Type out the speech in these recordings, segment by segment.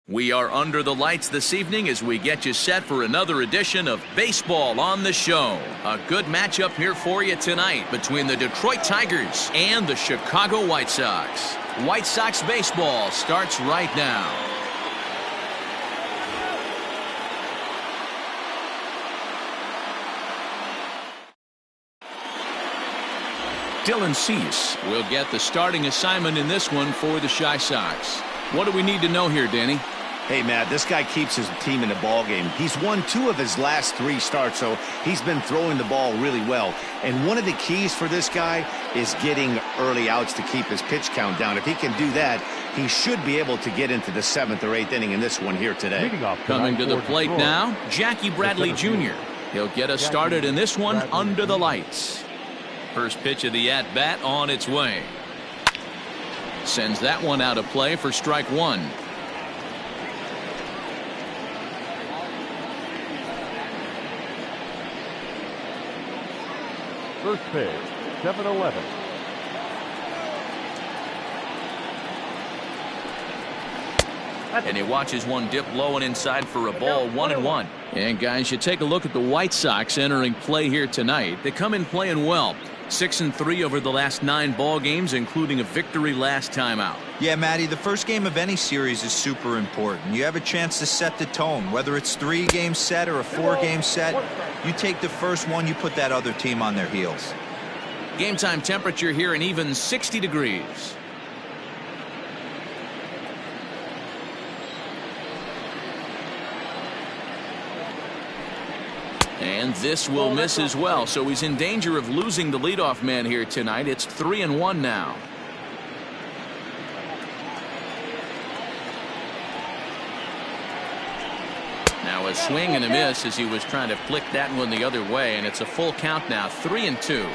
We are under the lights this evening as we get you set for another edition of Baseball on the Show. A good matchup here for you tonight between the Detroit Tigers and the Chicago White Sox. White Sox baseball starts right now. Dylan Cease will get the starting assignment in this one for the Chi Sox. What do we need to know here, Danny? Hey, Matt, this guy keeps his team in the ball game. He's won 2 of his last 3 starts, so he's been throwing the ball really well. And one of the keys for this guy is getting early outs to keep his pitch count down. If he can do that, he should be able to get into the 7th or 8th inning in this one here today. Coming to the plate now, Jackie Bradley Jr. He'll get us started in this one under the lights. First pitch of the at-bat on its way. Sends that one out of play for strike 1. First pitch, 7-11. And he watches one dip low and inside for a ball, 1-1. And guys, you take a look at the White Sox entering play here tonight. They come in playing well. 6-3 over the last 9 ball games, including a victory last time out. Yeah, Matty, the first game of any series is super important. You have a chance to set the tone, whether it's 3-game set or a 4-game set. You take the first one, you put that other team on their heels. Game time temperature here an even 60 degrees. And this will miss as well, so he's in danger of losing the leadoff man here tonight. It's 3-1 now. Now a swing and a miss as he was trying to flick that one the other way, and it's a full count now, 3-2.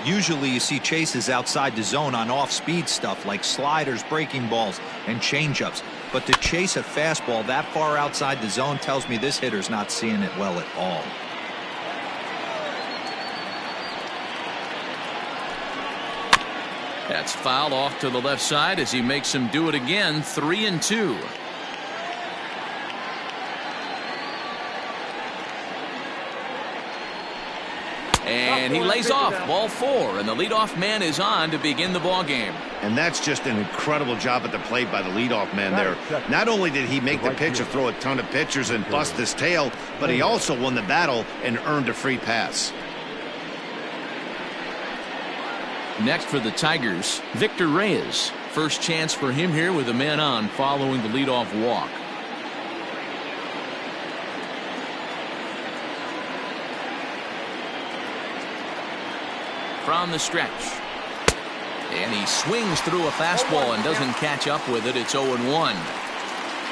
Usually you see chases outside the zone on off-speed stuff like sliders, breaking balls, and changeups. But to chase a fastball that far outside the zone tells me this hitter's not seeing it well at all. That's fouled off to the left side as he makes him do it again, 3-2. And he lays off, ball 4, and the leadoff man is on to begin the ball game. And that's just an incredible job at the plate by the leadoff man there. Not only did he make the pitch of throw a ton of pitchers and bust his tail, but he also won the battle and earned a free pass. Next for the Tigers, Victor Reyes. First chance for him here with a man on following the leadoff walk. From the stretch. And he swings through a fastball and doesn't catch up with it. It's 0-1.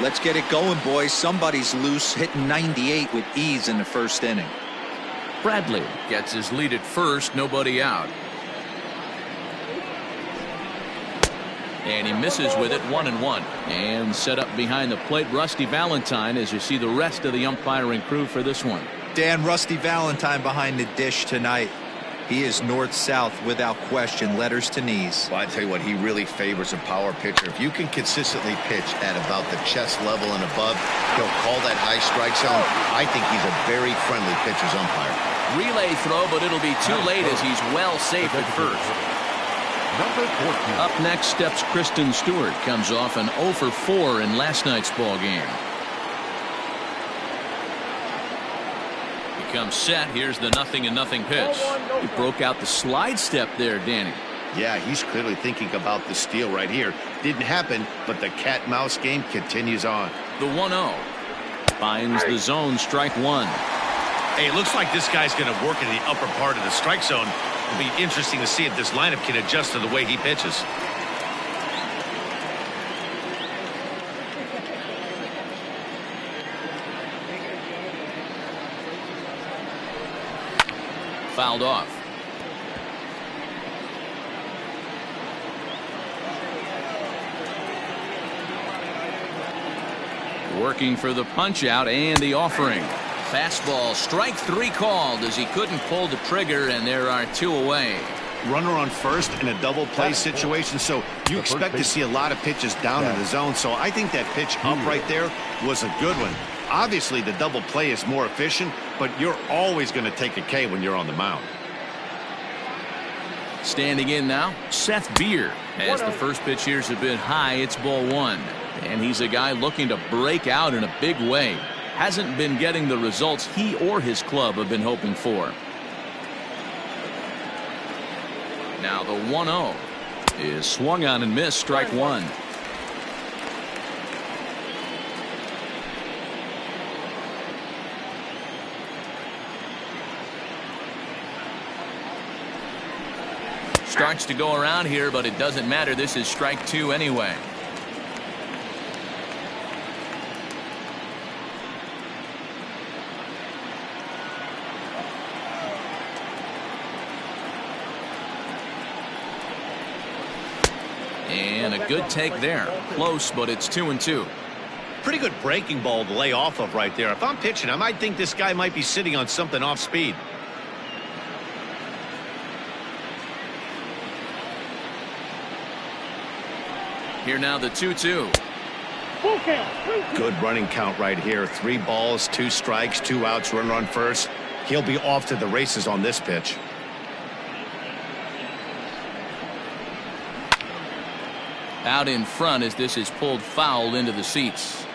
Let's get it going, boys. Somebody's loose, hitting 98 with ease in the first inning. Bradley gets his lead at first, nobody out. And he misses with it, 1-1. And set up behind the plate, Rusty Valentine, as you see the rest of the umpiring crew for this one. Dan, Rusty Valentine behind the dish tonight. He is north-south without question, letters to knees. Well, I tell you what, he really favors a power pitcher. If you can consistently pitch at about the chest level and above, he'll call that high strike zone. I think he's a very friendly pitcher's umpire. Relay throw, but it'll be too late as he's well safe at first. Up next steps Kristen Stewart. Comes off an 0 for 4 in last night's ball game. Comes set. Here's the 0-0 pitch. He broke out the slide step there, Danny. Yeah, he's clearly thinking about the steal right here. Didn't happen, but the cat-mouse game continues on. The 1-0 finds the zone, strike 1. Hey, it looks like this guy's going to work in the upper part of the strike zone. It'll be interesting to see if this lineup can adjust to the way he pitches. Fouled off. Working for the punch out and the offering. Fastball, strike 3 called as he couldn't pull the trigger, and there are 2 away. runner on first in a double play situation, so you expect to see a lot of pitches down in the zone. So I think that pitch up right there was a good one. Obviously, the double play is more efficient, but you're always going to take a K when you're on the mound. Standing in now, Seth Beer. As the first pitch here's a bit high, it's ball one. And he's a guy looking to break out in a big way. Hasn't been getting the results he or his club have been hoping for. Now the 1-0 is swung on and missed, strike one. Starts to go around here, but it doesn't matter. This is strike two anyway. And a good take there. Close, but it's 2-2. Pretty good breaking ball to lay off of right there. If I'm pitching, I might think this guy might be sitting on something off speed. Here now the 2-2. Good running count right here. 3 balls, 2 strikes, 2 outs, runner on first. He'll be off to the races on this pitch. Out in front as this is pulled foul into the seats.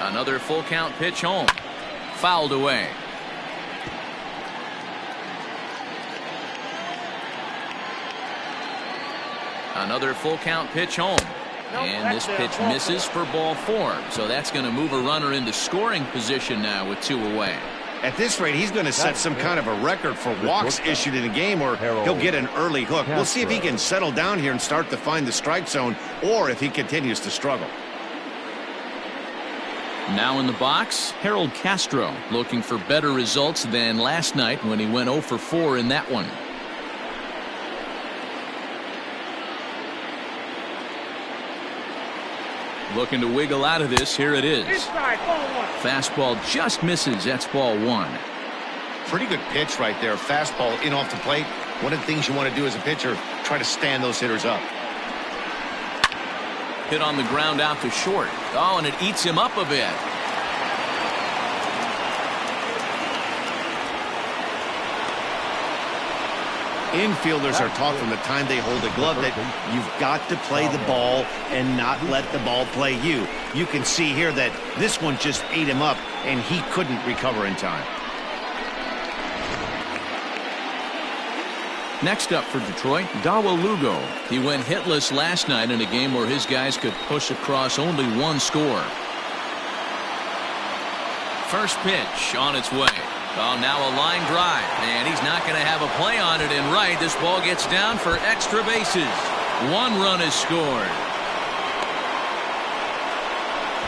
Another full count pitch home. Fouled away. Another full count pitch home. And this pitch misses for ball 4. So that's going to move a runner into scoring position now with 2 away. At this rate, he's going to set some kind of a record for walks issued in a game, or he'll get an early hook. We'll see if he can settle down here and start to find the strike zone, or if he continues to struggle. Now in the box, Harold Castro, looking for better results than last night when he went 0 for 4 in that one. Looking to wiggle out of this. Here it is. Fastball just misses. That's ball 1. Pretty good pitch right there. Fastball in off the plate. One of the things you want to do as a pitcher, try to stand those hitters up. Hit on the ground out to short. Oh, and it eats him up a bit. Infielders are taught from the time they hold the glove that you've got to play the ball and not let the ball play you. You can see here that this one just ate him up, and he couldn't recover in time. Next up for Detroit, Dawa Lugo. He went hitless last night in a game where his guys could push across only 1 score. First pitch on its way. Oh, now a line drive, and he's not going to have a play on it in right. This ball gets down for extra bases. 1 run is scored.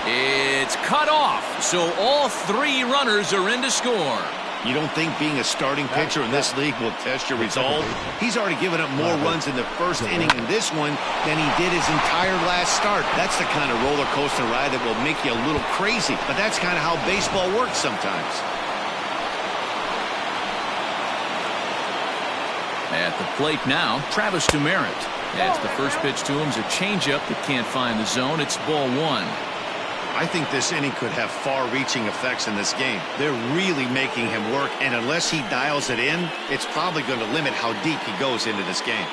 It's cut off, so all 3 runners are in to score. You don't think being a starting pitcher in this league will test your resolve? He's already given up more runs in the first inning in this one than he did his entire last start. That's the kind of roller coaster ride that will make you a little crazy, but that's kind of how baseball works sometimes. At the plate now, Travis Demerit. As the first pitch to him is a changeup that can't find the zone. It's ball 1. I think this inning could have far-reaching effects in this game. They're really making him work, and unless he dials it in, it's probably going to limit how deep he goes into this game.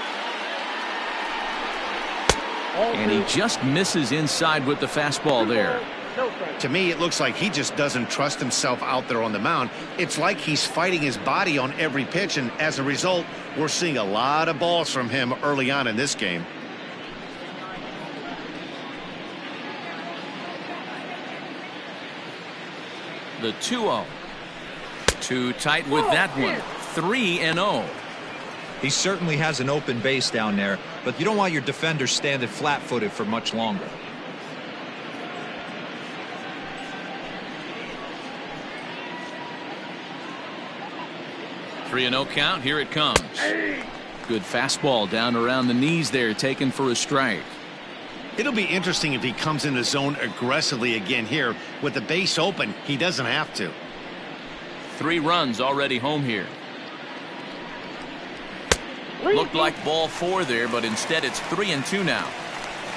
And he just misses inside with the fastball there. To me, it looks like he just doesn't trust himself out there on the mound. It's like he's fighting his body on every pitch, and as a result, we're seeing a lot of balls from him early on in this game. The 2-0. Too tight with that one. 3-0. He certainly has an open base down there, but you don't want your defender standing flat-footed for much longer. 3-0 count. Here it comes. Good fastball down around the knees there, taken for a strike. It'll be interesting if he comes in the zone aggressively again here. With the base open, he doesn't have to. 3 runs already home here. Looked like ball 4 there, but instead it's 3-2 now.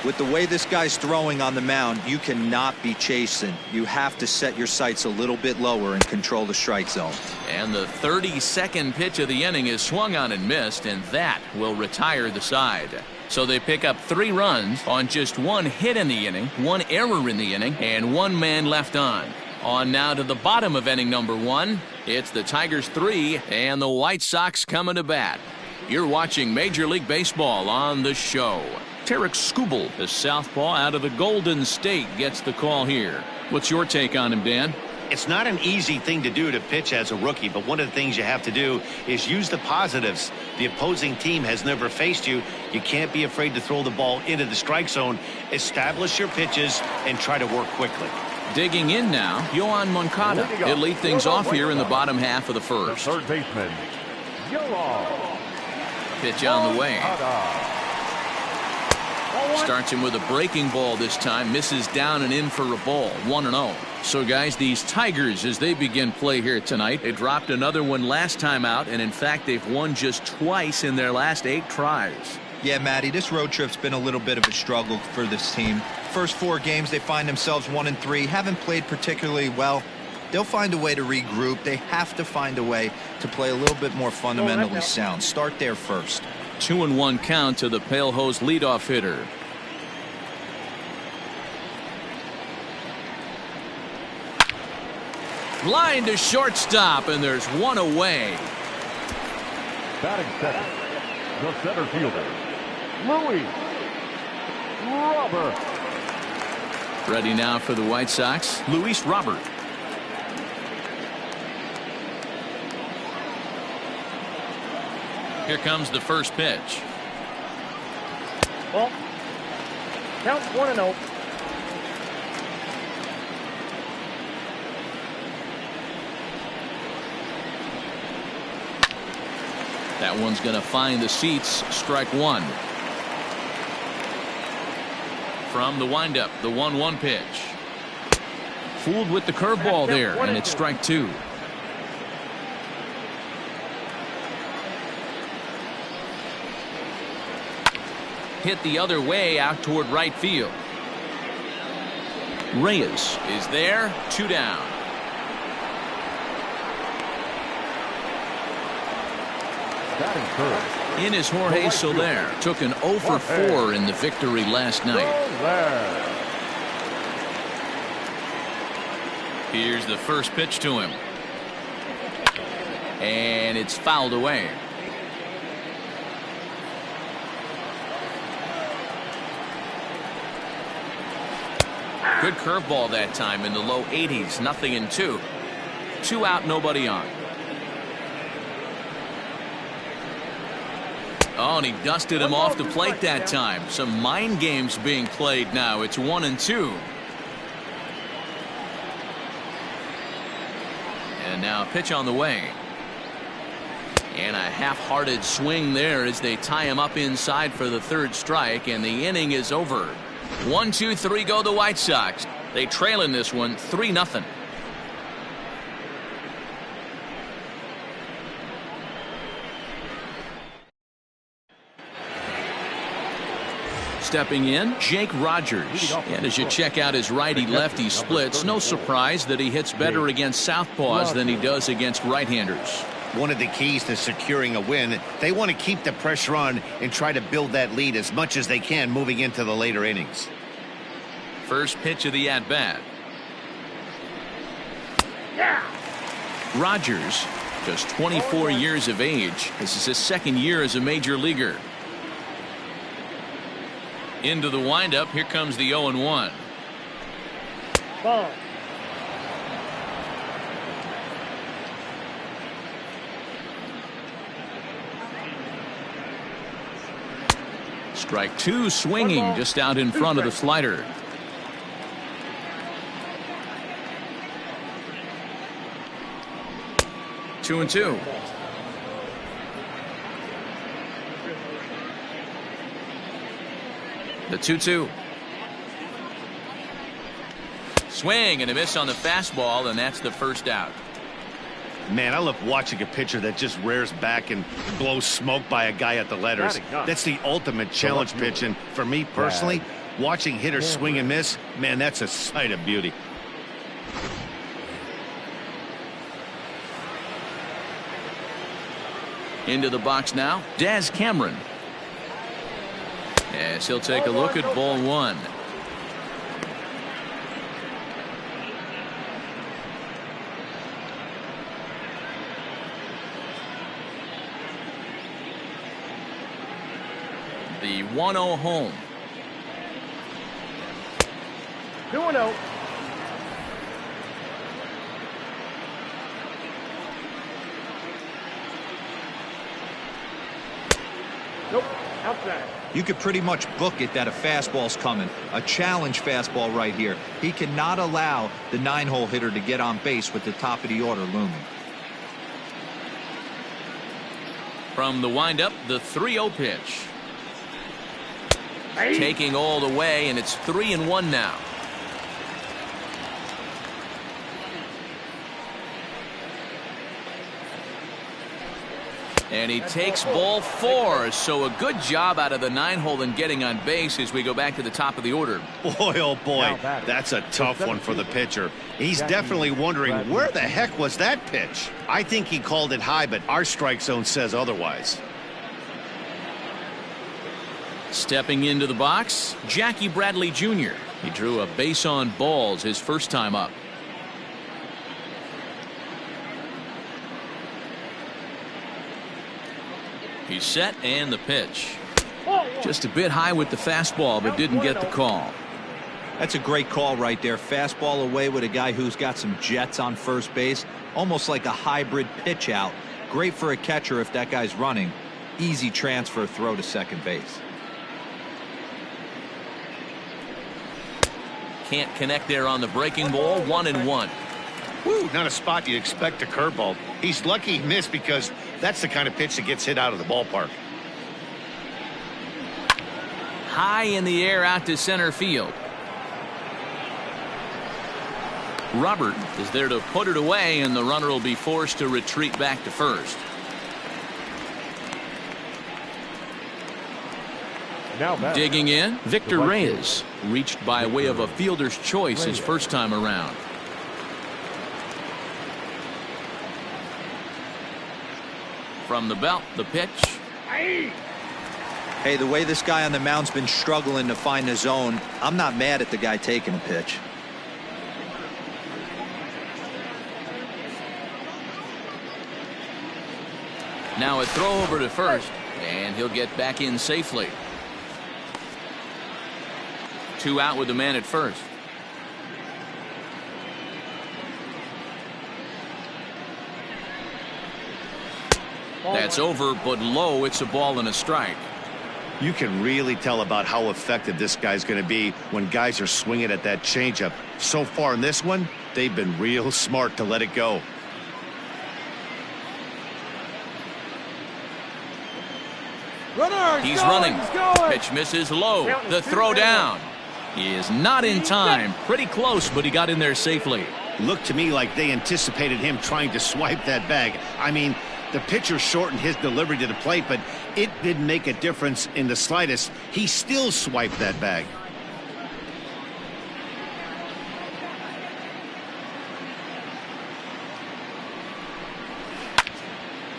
With the way this guy's throwing on the mound, you cannot be chasing. You have to set your sights a little bit lower and control the strike zone. And the 32nd pitch of the inning is swung on and missed, and that will retire the side. So they pick up 3 runs on just 1 hit in the inning, 1 error in the inning, and 1 man left on. On now to the bottom of inning number 1. It's the Tigers 3 and the White Sox coming to bat. You're watching Major League Baseball on the show. Tarek Skubal, the southpaw out of the Golden State, gets the call here. What's your take on him, Dan? It's not an easy thing to do to pitch as a rookie, but one of the things you have to do is use the positives. The opposing team has never faced you. You can't be afraid to throw the ball into the strike zone. Establish your pitches and try to work quickly. Digging in now, Yohan Moncada. He'll lead things off here in the bottom half of the first. The third baseman, Yohan. Pitch on the way. Starts him with a breaking ball this time. Misses down and in for a ball. 1-0. So, guys, these Tigers, as they begin play here tonight, they dropped another one last time out, and in fact, they've won just twice in their last 8 tries. Yeah, Matty, this road trip's been a little bit of a struggle for this team. First 4 games, they find themselves 1-3. Haven't played particularly well. They'll find a way to regroup. They have to find a way to play a little bit more fundamentally sound. Start there first. 2-1 count to the Pale Hose leadoff hitter. Line to shortstop, and there's 1 away. Batting second, the center fielder, Reyes. Robert. Ready now for the White Sox, Luis Robert. Here comes the first pitch. Ball. Count 1-0. That one's going to find the seats. Strike 1. From the windup, the 1-1 pitch. Fooled with the curveball there, and it's strike 2. Hit the other way out toward right field. Reyes is there. 2 down. Batting third. In is Jorge Soler. Took an 0 for 4 in the victory last night. Here's the first pitch to him. And it's fouled away. Good curveball that time in the low 80s. 0-2. 2 out, nobody on. Oh, and he dusted him off the plate that time. Some mind games being played now. It's 1-2. And now a pitch on the way. And a half-hearted swing there as they tie him up inside for the 3rd strike, and the inning is over. 1-2-3 go the White Sox. They trail in this one 3-0. Stepping in, Jake Rogers. And as you check out his righty-lefty splits, no surprise that he hits better against southpaws than he does against right-handers. One of the keys to securing a win, they want to keep the pressure on and try to build that lead as much as they can moving into the later innings. First pitch of the at-bat. Rogers, just 24 years of age. This is his 2nd year as a major leaguer. Into the windup. Here comes the 0-1. Ball. Strike 2, swinging just out in front of the slider. Two and 2. The 2-2. Swing and a miss on the fastball, and that's the first out. Man, I love watching a pitcher that just rears back and blows smoke by a guy at the letters. That's the ultimate challenge pitch, and for me personally, watching hitters swing and miss, man, that's a sight of beauty. Into the box now, Daz Cameron. Yes, he'll take a look at ball one. The 1-0 home. 2-0. Nope, outside. You could pretty much book it that a fastball's coming. A challenge fastball right here. He cannot allow the 9-hole hitter to get on base with the top of the order looming. From the windup, the 3-0 pitch. Taking all the way, and it's 3-1 now. And he takes ball 4, so a good job out of the 9-hole and getting on base as we go back to the top of the order. Boy, oh boy, that's a tough one for the pitcher. He's definitely wondering, where the heck was that pitch? I think he called it high, but our strike zone says otherwise. Stepping into the box, Jackie Bradley Jr. He drew a base on balls his first time up. He's set, and the pitch. Just a bit high with the fastball, but didn't get the call. That's a great call right there. Fastball away with a guy who's got some jets on first base. Almost like a hybrid pitch out. Great for a catcher if that guy's running. Easy transfer throw to second base. Can't connect there on the breaking ball. 1-1. Woo, not a spot you'd expect a curveball. He's lucky he missed because that's the kind of pitch that gets hit out of the ballpark. High in the air out to center field. Robert is there to put it away, and the runner will be forced to retreat back to first. Digging in, Victor Reyes, reached by way of a fielder's choice his first time around. From the belt, the pitch. Hey, the way this guy on the mound's been struggling to find the zone, I'm not mad at the guy taking a pitch. Now a throw over to first, and he'll get back in safely. 2 out with the man at first. That's over, but low. It's a ball and a strike. You can really tell about how effective this guy's going to be when guys are swinging at that changeup. So far in this one, they've been real smart to let it go. He's running. Pitch misses low. The throw down. He is not in time. Pretty close, but he got in there safely. Looked to me like they anticipated him trying to swipe that bag. I mean, the pitcher shortened his delivery to the plate, but it didn't make a difference in the slightest. He still swiped that bag.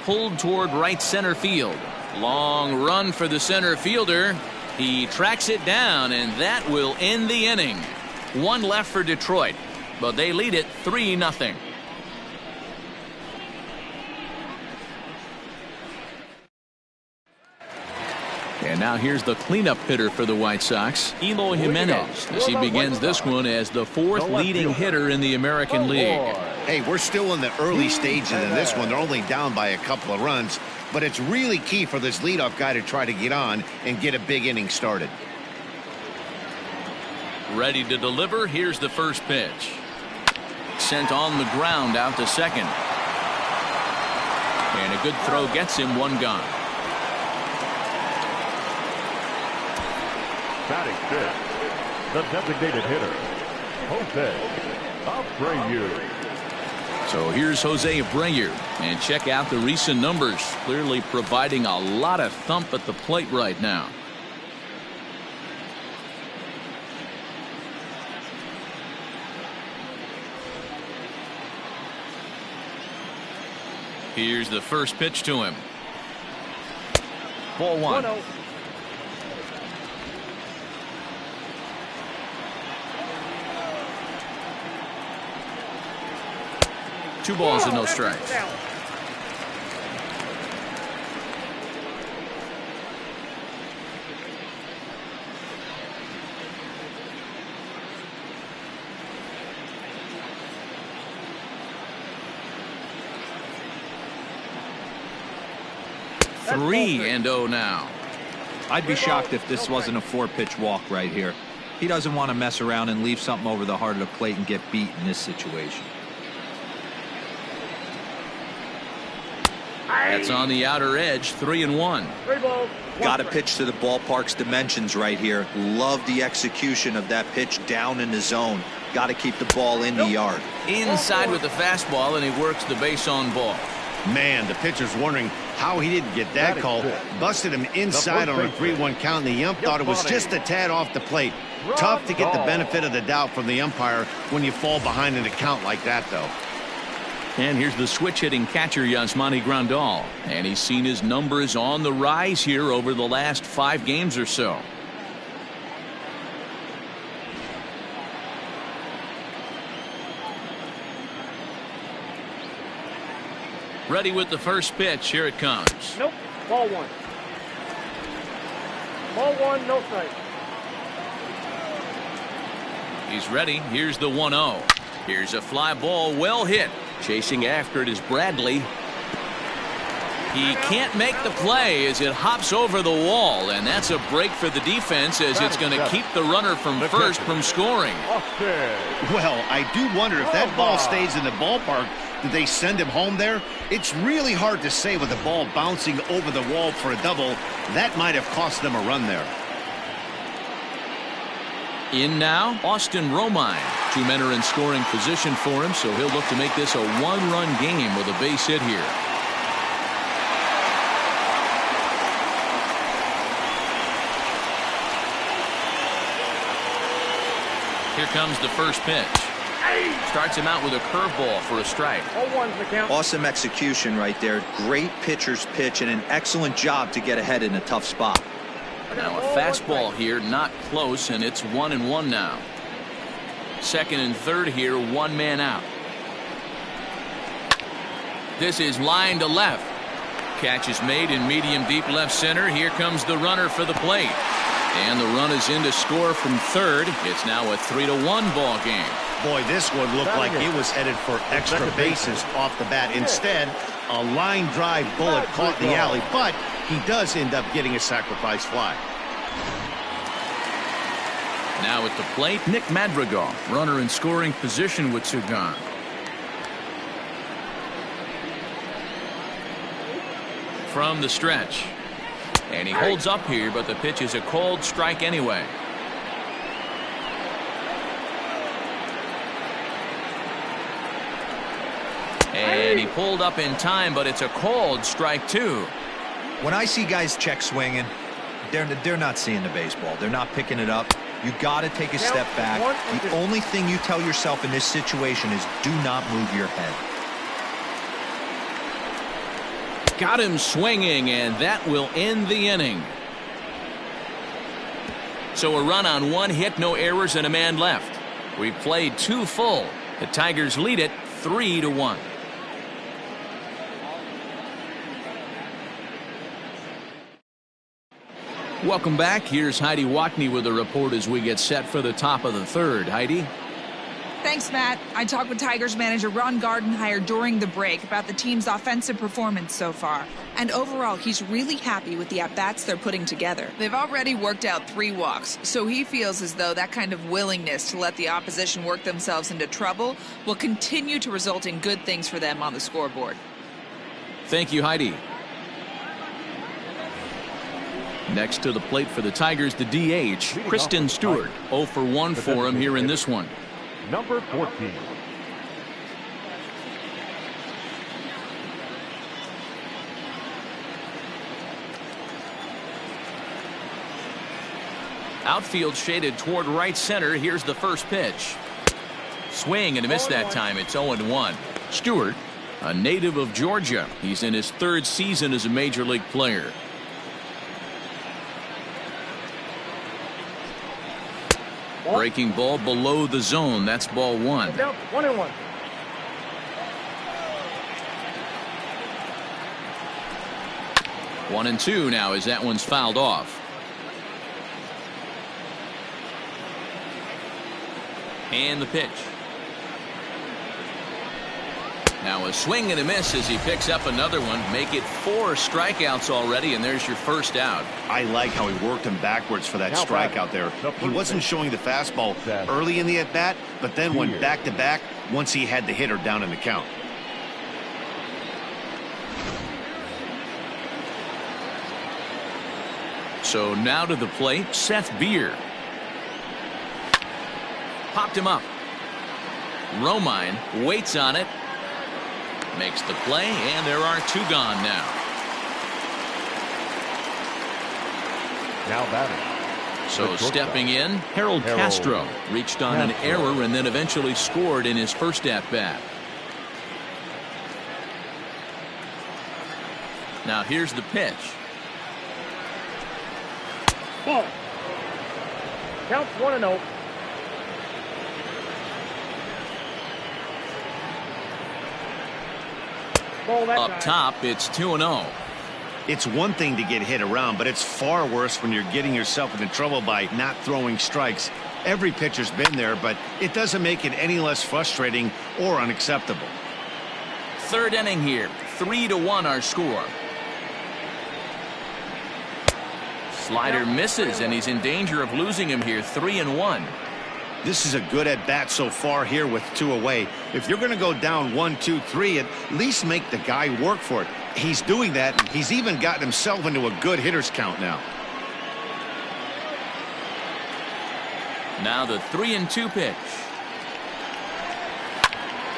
Pulled toward right center field. Long run for the center fielder. He tracks it down, and that will end the inning. 1 left for Detroit, but they lead it 3-0. And now here's the cleanup hitter for the White Sox, Eloy Jimenez, as he begins this one as the 4th leading hitter in the American League. Hey, we're still in the early stages in this one. They're only down by a couple of runs, but it's really key for this leadoff guy to try to get on and get a big inning started. Ready to deliver. Here's the first pitch. Sent on the ground out to second. And a good throw gets him 1 gone. Batting fifth, the designated hitter, Jose Abreu. So here's Jose Abreu, and check out the recent numbers, clearly providing a lot of thump at the plate right now. Here's the first pitch to him. Ball one. 1-0. Two balls and no strikes. Three and 0 now. I'd be shocked if this wasn't a 4-pitch walk right here. He doesn't want to mess around and leave something over the heart of the plate and get beat in this situation. That's on the outer edge. 3-1. 3 balls. Got to pitch to the ballpark's dimensions right here. Love the execution of that pitch down in the zone. Got to keep the ball in the yard. Inside with the fastball, and he works the base on ball. Man, the pitcher's wondering how he didn't get that call. Busted him inside on a 3-1 count, and the ump thought it was just a tad off the plate. Tough to get the benefit of the doubt from the umpire when you fall behind in a count like that, though. And here's the switch-hitting catcher, Yasmani Grandal. And he's seen his numbers on the rise here over the last 5 games or so. Ready with the first pitch. Here it comes. Nope. Ball 1. Ball 1, no strike. He's ready. Here's the 1-0. Here's a fly ball, well hit. Chasing after it is Bradley. He can't make the play as it hops over the wall, and that's a break for the defense as it's going to keep the runner from first from scoring. Well, I do wonder if that ball stays in the ballpark. Did they send him home there? It's really hard to say with the ball bouncing over the wall for a double. That might have cost them a run there. In now, Austin Romine. 2 men are in scoring position for him, so he'll look to make this a 1-run game with a base hit here. Here comes the first pitch. Starts him out with a curveball for a strike. 0-1's the count. Awesome execution right there. Great pitcher's pitch and an excellent job to get ahead in a tough spot. Now a fastball here, not close, and it's 1-1 now. Second and third here, 1 man out. This is line to left. Catch is made in medium deep left center. Here comes the runner for the plate. And the run is in to score from third. It's now a 3-1 ball game. Boy, this one looked like it was headed for extra bases off the bat. Instead, a line drive bullet caught in the alley, but he does end up getting a sacrifice fly. Now at the plate, Nick Madrigal, runner in scoring position with 2 gone. From the stretch. And he holds up here, but the pitch is a called strike anyway. And he pulled up in time, but it's a called strike 2. When I see guys check swinging, they're not seeing the baseball. They're not picking it up. You got to take a step back. The only thing you tell yourself in this situation is do not move your head. Got him swinging, and that will end the inning. So a run on 1 hit, no errors, and a man left. We played 2 full. The Tigers lead it 3-1. Welcome back. Here's Heidi Watney with a report as we get set for the top of the third. Heidi? Thanks, Matt. I talked with Tigers manager Ron Gardenhire during the break about the team's offensive performance so far. And overall, he's really happy with the at-bats they're putting together. They've already worked out 3 walks, so he feels as though that kind of willingness to let the opposition work themselves into trouble will continue to result in good things for them on the scoreboard. Thank you, Heidi. Next to the plate for the Tigers, the DH, Kristen Stewart. 0 for 1 for him here in this one. Number 14. Outfield shaded toward right center. Here's the first pitch. Swing and a miss that time. It's 0-1. Stewart, a native of Georgia. He's in his 3rd season as a major league player. Breaking ball below the zone. That's ball 1. 1-1. One and two now as that one's fouled off. And the pitch. Now a swing and a miss as he picks up another one. Make it 4 strikeouts already, and there's your first out. I like how he worked him backwards for that strikeout there. He wasn't showing the fastball early in the at-bat, but then went back-to-back once he had the hitter down in the count. So now to the plate, Seth Beer. Popped him up. Romine waits on it. Makes the play, and there are 2 gone now. Now batting. So stepping in, Harold Castro reached on an error and then eventually scored in his first at-bat. Now here's the pitch. Ball. Counts 1-0. Up top, it's 2-0. It's one thing to get hit around, but it's far worse when you're getting yourself into trouble by not throwing strikes. Every pitcher's been there, but it doesn't make it any less frustrating or unacceptable. 3rd inning here. 3-1 our score. Slider misses, and he's in danger of losing him here. 3-1. This is a good at-bat so far here with 2 away. If you're going to go down 1-2-3, at least make the guy work for it. He's doing that. He's even gotten himself into a good hitter's count now. Now the 3-2 pitch.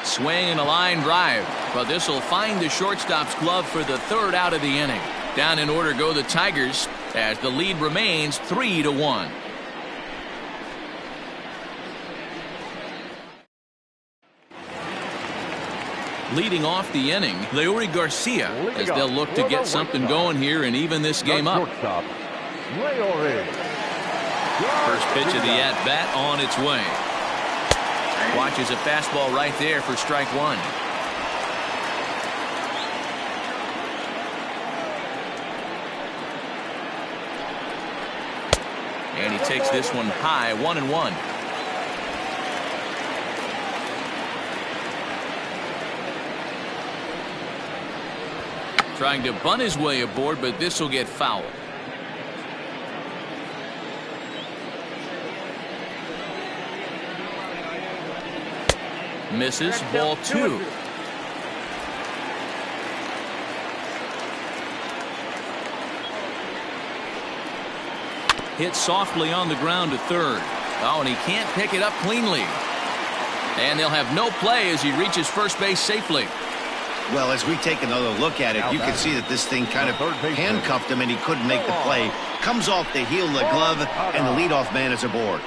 Swing and a line drive, but this will find the shortstop's glove for the 3rd out of the inning. Down in order go the Tigers as the lead remains 3-1. Leading off the inning, Leury Garcia, as they'll look to get something going here and even this game up. First pitch of the at-bat on its way. Watches a fastball right there for strike 1. And he takes this one high, 1-1. Trying to bunt his way aboard, but this will get foul. Misses, ball 2. Hit softly on the ground to 3rd. Oh, and he can't pick it up cleanly. And they'll have no play as he reaches first base safely. Well, as we take another look at it, you can see that this thing kind of handcuffed him and he couldn't make the play. Comes off the heel of the glove, and the leadoff man is aboard.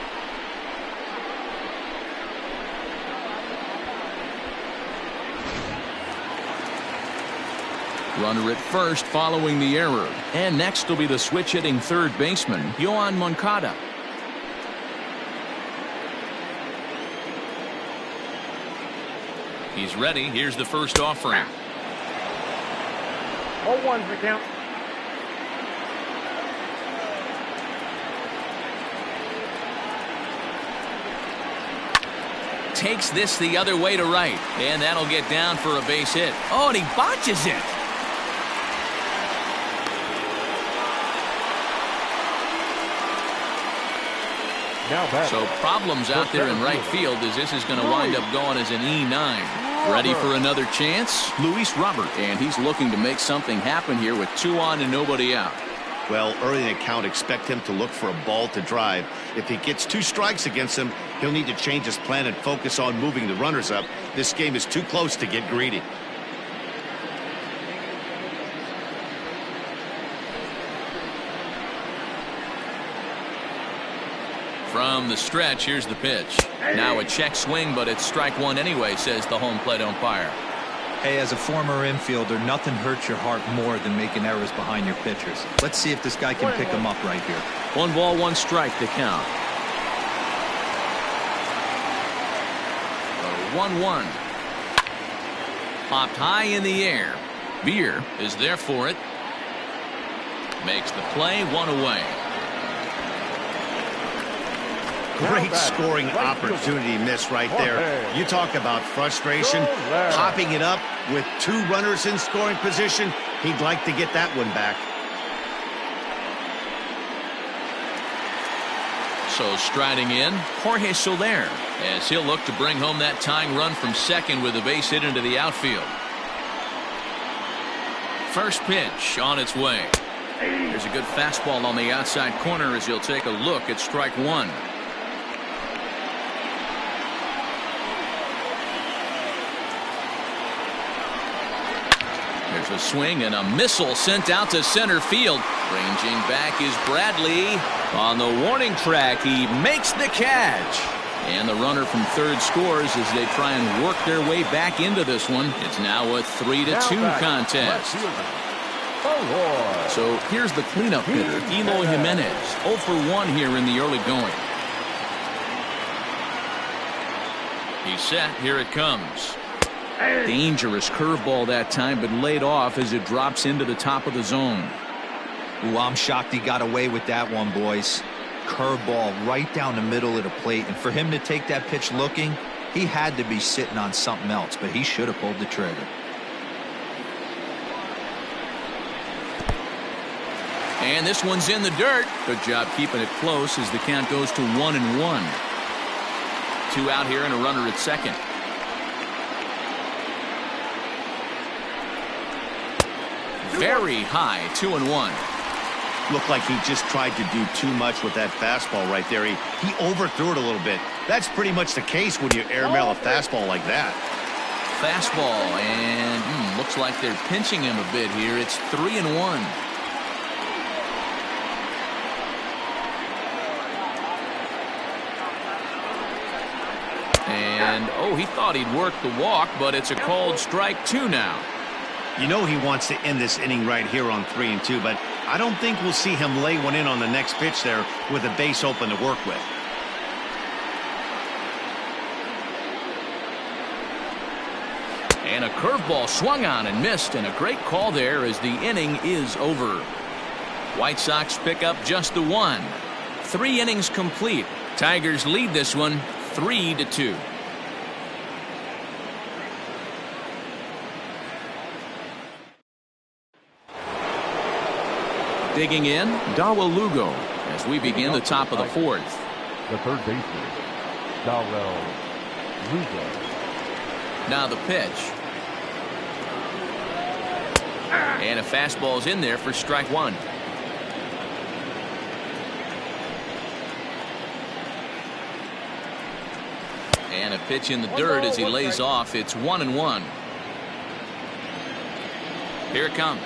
Runner at first following the error. And next will be the switch-hitting 3rd baseman, Yohan Moncada. He's ready. Here's the first offering. 0-1's the count. Takes this the other way to right. And that'll get down for a base hit. Oh, and he botches it. So problems out there in right field as this is going to wind up going as an E9. Ready for another chance? Luis Robert. And he's looking to make something happen here with 2 on and nobody out. Well, early in the count, expect him to look for a ball to drive. If he gets 2 strikes against him, he'll need to change his plan and focus on moving the runners up. This game is too close to get greedy. From the stretch, here's the pitch. Now a check swing, but it's strike one anyway, says the home plate umpire. Hey, as a former infielder, nothing hurts your heart more than making errors behind your pitchers. Let's see if this guy can pick them up right here. 1-1 the count. 1-1. Popped high in the air. Beer is there for it. Makes the play, one away. Great scoring opportunity missed right there. You talk about frustration. Popping it up with two runners in scoring position. He'd like to get that one back. So striding in, Jorge Soler, as he'll look to bring home that tying run from second with a base hit into the outfield. First pitch on its way. There's a good fastball on the outside corner as he'll take a look at strike one. There's a swing and a missile sent out to center field. Ranging back is Bradley. On the warning track, he makes the catch. And the runner from third scores as they try and work their way back into this one. It's now a 3-2 contest. So here's the cleanup hitter, Eloy Jimenez. 0 for 1 here in the early going. He's set. Here it comes. Dangerous curveball that time, but laid off as it drops into the top of the zone. Ooh, I'm shocked he got away with that one, boys. Curveball right down the middle of the plate, and for him to take that pitch looking, he had to be sitting on something else, but he should have pulled the trigger. And this one's in the dirt. Good job keeping it close as the count goes to 1-1. 2 out here and a runner at second. Very high, 2-1. Looked like he just tried to do too much with that fastball right there. He overthrew it a little bit. That's pretty much the case when you airmail a fastball like that. Fastball, and looks like they're pinching him a bit here. It's 3-1. And, he thought he'd work the walk, but it's a called strike 2 now. You know he wants to end this inning right here on 3-2, but I don't think we'll see him lay one in on the next pitch there with a base open to work with. And a curveball swung on and missed, and a great call there as the inning is over. White Sox pick up just the one. 3 innings complete. Tigers lead this one 3-2. Digging in, Darwell Lugo as we begin the top of the fourth. The third baseman, Darwell Lugo. Now the pitch. And a fastball's in there for strike one. And a pitch in the dirt as he lays off. It's 1-1. Here it comes.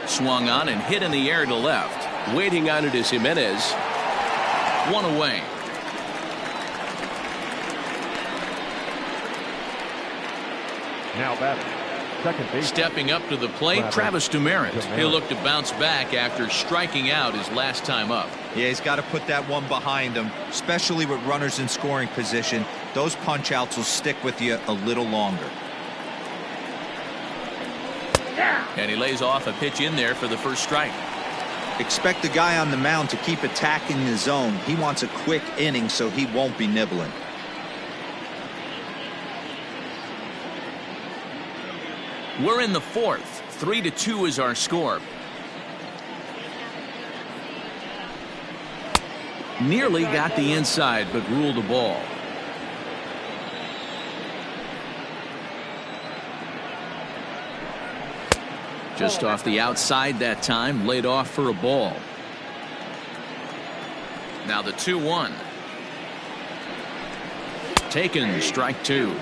Swung on and hit in the air to left. Waiting on it is Jimenez. 1 away. Now batting, second base. Stepping up to the plate, Travis Demeritte. He'll look to bounce back after striking out his last time up. Yeah, he's got to put that one behind him, especially with runners in scoring position. Those punch outs will stick with you a little longer. And he lays off a pitch in there for the first strike. Expect the guy on the mound to keep attacking the zone. He wants a quick inning so he won't be nibbling. We're in the fourth. 3-2 is our score. Nearly got the inside, but ruled the ball. Just off the outside that time, laid off for a ball. Now the 2-1. Taken, strike 2.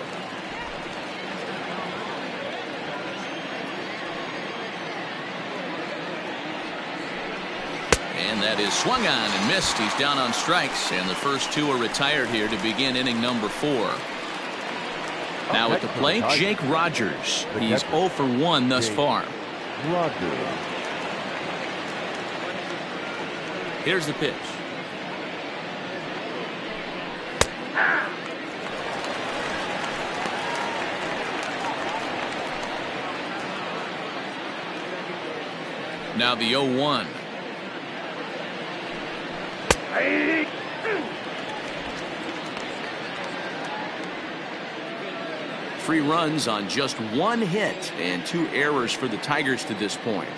And And that is swung on and missed. He's down on strikes, and the first two are retired here to begin inning number 4. Now at the plate, Jake Rogers. He's 0 for 1 thus far. Rogers. Here's the pitch. Now the 0-1. Three runs on just 1 hit and 2 errors for the Tigers to this point.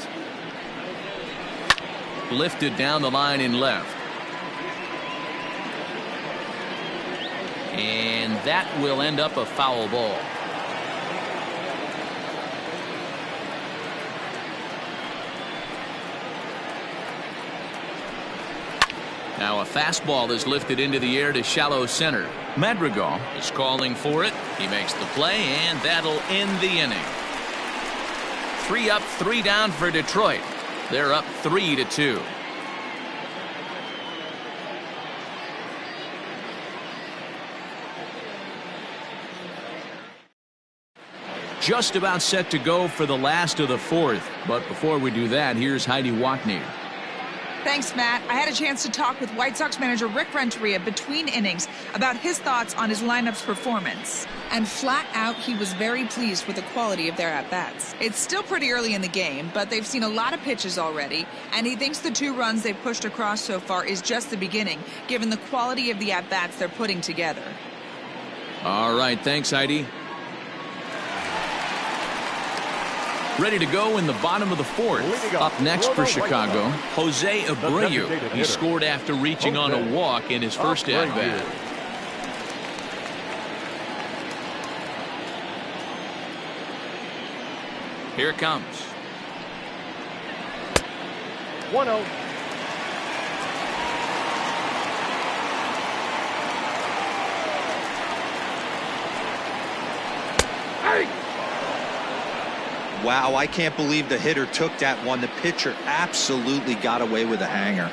Lifted down the line in left. And that will end up a foul ball. Now a fastball is lifted into the air to shallow center. Madrigal is calling for it. He makes the play, and that'll end the inning. 3 up, 3 down for Detroit. They're up 3-2. Just about set to go for the last of the 4th. But before we do that, here's Heidi Watney. Thanks, Matt. I had a chance to talk with White Sox manager Rick Renteria between innings about his thoughts on his lineup's performance. And flat out, he was very pleased with the quality of their at-bats. It's still pretty early in the game, but they've seen a lot of pitches already, and he thinks the 2 runs they've pushed across so far is just the beginning, given the quality of the at-bats they're putting together. All right, thanks, Heidi. Ready to go in the bottom of the 4th. Up next for Chicago, Jose Abreu. He scored after reaching on a walk in his first at-bat. Here it comes. 1-0. Wow, I can't believe the hitter took that one. The pitcher absolutely got away with a hanger.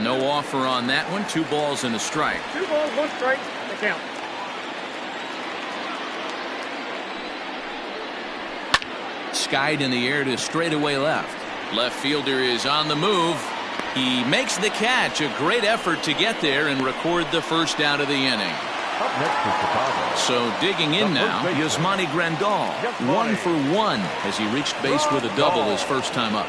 No offer on that one. 2 balls and a strike. 2 balls, 1 strike. The count. Skied in the air to straightaway left. Left fielder is on the move. He makes the catch. A great effort to get there and record the first out of the inning. Up next for Chicago. So digging in now, Yasmani Grandal. 1 for 1 as he reached base with a double his first time up.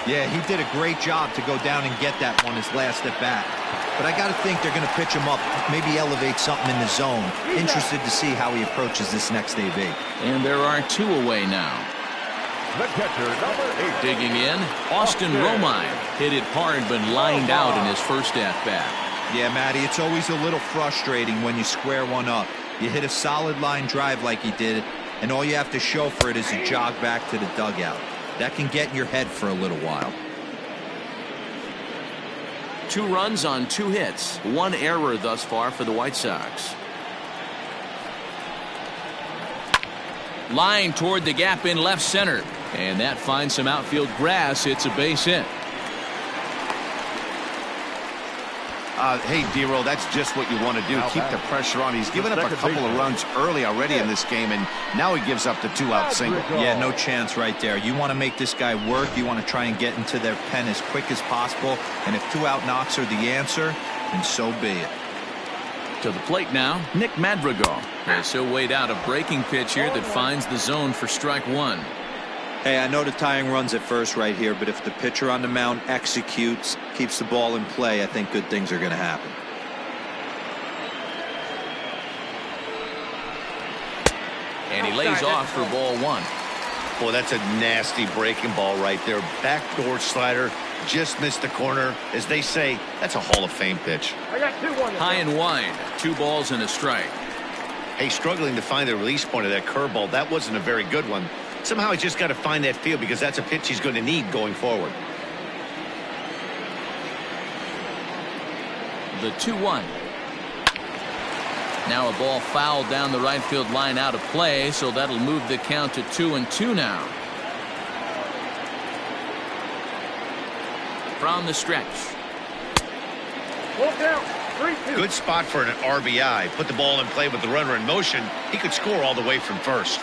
Yeah, he did a great job to go down and get that one his last at bat. But I got to think they're going to pitch him up, maybe elevate something in the zone. Interested to see how he approaches this next AB. And there are 2 away now. The catcher, number 8. Digging in, Austin Romine hit it hard but lined out in his first at-bat. Yeah, Matty, it's always a little frustrating when you square one up. You hit a solid line drive like he did, and all you have to show for it is a jog back to the dugout. That can get in your head for a little while. 2 runs on 2 hits. 1 error thus far for the White Sox. Line toward the gap in left center. And that finds some outfield grass. It's a base hit. Hey, D-Roll, that's just what you want to do. Keep the pressure on. He's given up a couple of runs early already in this game, and now he gives up the 2-out single. Yeah, no chance right there. You want to make this guy work. You want to try and get into their pen as quick as possible. And if 2-out knocks are the answer, then so be it. To the plate now, Nick Madrigal. As he'll wait out a breaking pitch here that finds the zone for strike 1. Hey, I know the tying run's at first right here, but if the pitcher on the mound executes, keeps the ball in play, I think good things are going to happen. And he lays off for ball 1. Boy, that's a nasty breaking ball right there. Backdoor slider, just missed the corner. As they say, that's a Hall of Fame pitch. I got 2-1. High and wide, 2 balls and a strike. Hey, struggling to find the release point of that curveball. That wasn't a very good one. Somehow he's just got to find that feel because that's a pitch he's going to need going forward. The 2-1. Now a ball fouled down the right field line out of play, so that'll move the count to 2-2 now. from the stretch. Full count. 3-2. Good spot for an RBI. Put the ball in play with the runner in motion. He could score all the way from first.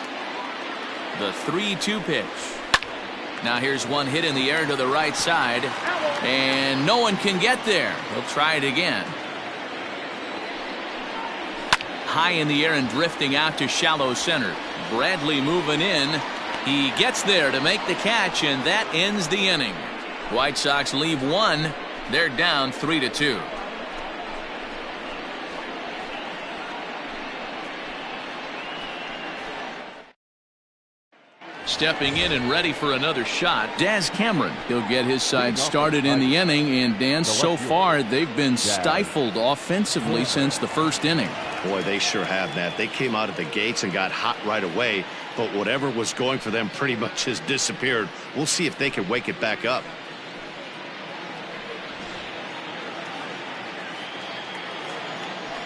The 3-2 pitch. Now here's one hit in the air to the right side. And no one can get there. He'll try it again. High in the air and drifting out to shallow center. Bradley moving in. He gets there to make the catch, and that ends the inning. White Sox leave one. They're down 3-2. Stepping in and ready for another shot, Daz Cameron. He'll get his side started in the inning, and Dan, so far they've been stifled offensively since the first inning. Boy, they sure have, Matt. They came out of the gates and got hot right away, but whatever was going for them pretty much has disappeared. We'll see if they can wake it back up.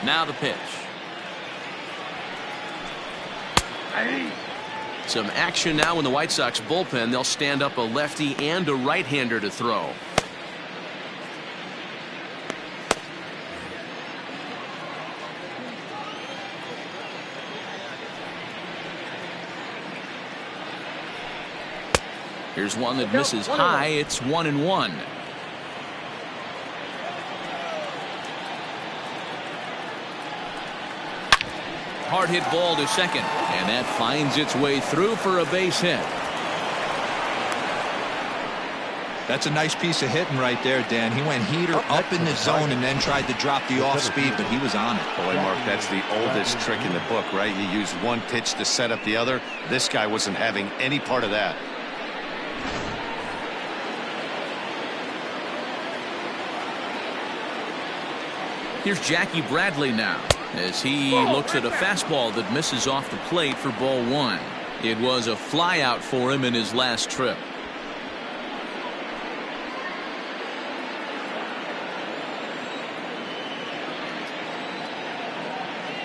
Now the pitch. Some action now in the White Sox bullpen. They'll stand up a lefty and a right-hander to throw. Here's one that misses high. It's 1-1. Hard hit ball to second, and that finds its way through for a base hit. That's a nice piece of hitting right there, Dan. He went heater up in the zone and then tried to drop the off speed, but he was on it. Boy, Mark, that's the oldest trick in the book, right? You use one pitch to set up the other. This guy wasn't having any part of that. Here's Jackie Bradley now, as he looks at a fastball that misses off the plate for ball one. It was a flyout for him in his last trip.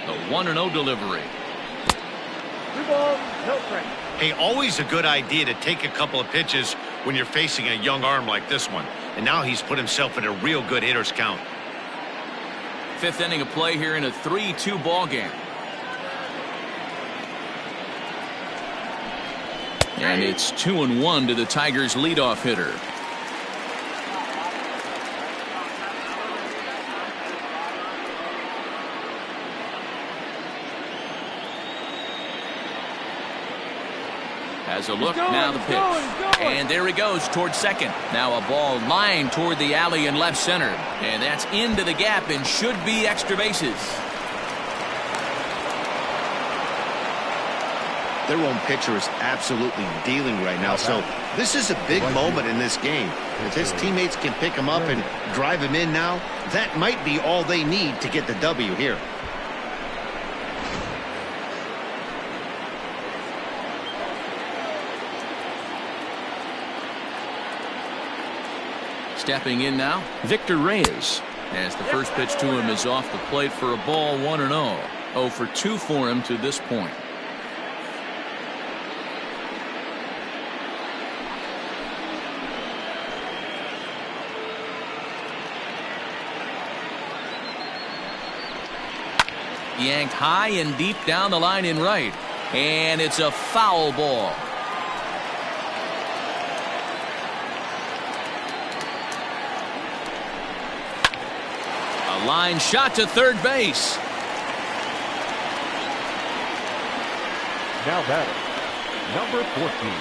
The 1-0 delivery. 2 balls, no strike. Hey, always a good idea to take a couple of pitches when you're facing a young arm like this one. And now he's put himself in a real good hitter's count. Fifth inning of play here in a 3-2 ball game. And it's 2-1 to the Tigers' leadoff hitter. Has a look, now the pitch. And there he goes towards second. Now a ball lined toward the alley in left center. And that's into the gap and should be extra bases. Their own pitcher is absolutely dealing right now, so this is a big moment in this game. If his teammates can pick him up and drive him in now, that might be all they need to get the W here. Stepping in now, Victor Reyes, as the first pitch to him is off the plate for a ball, 1-0. 0 for 2 for him to this point. Yanked high and deep down the line in right, and it's a foul ball. A line shot to third base. Now batting, number 14.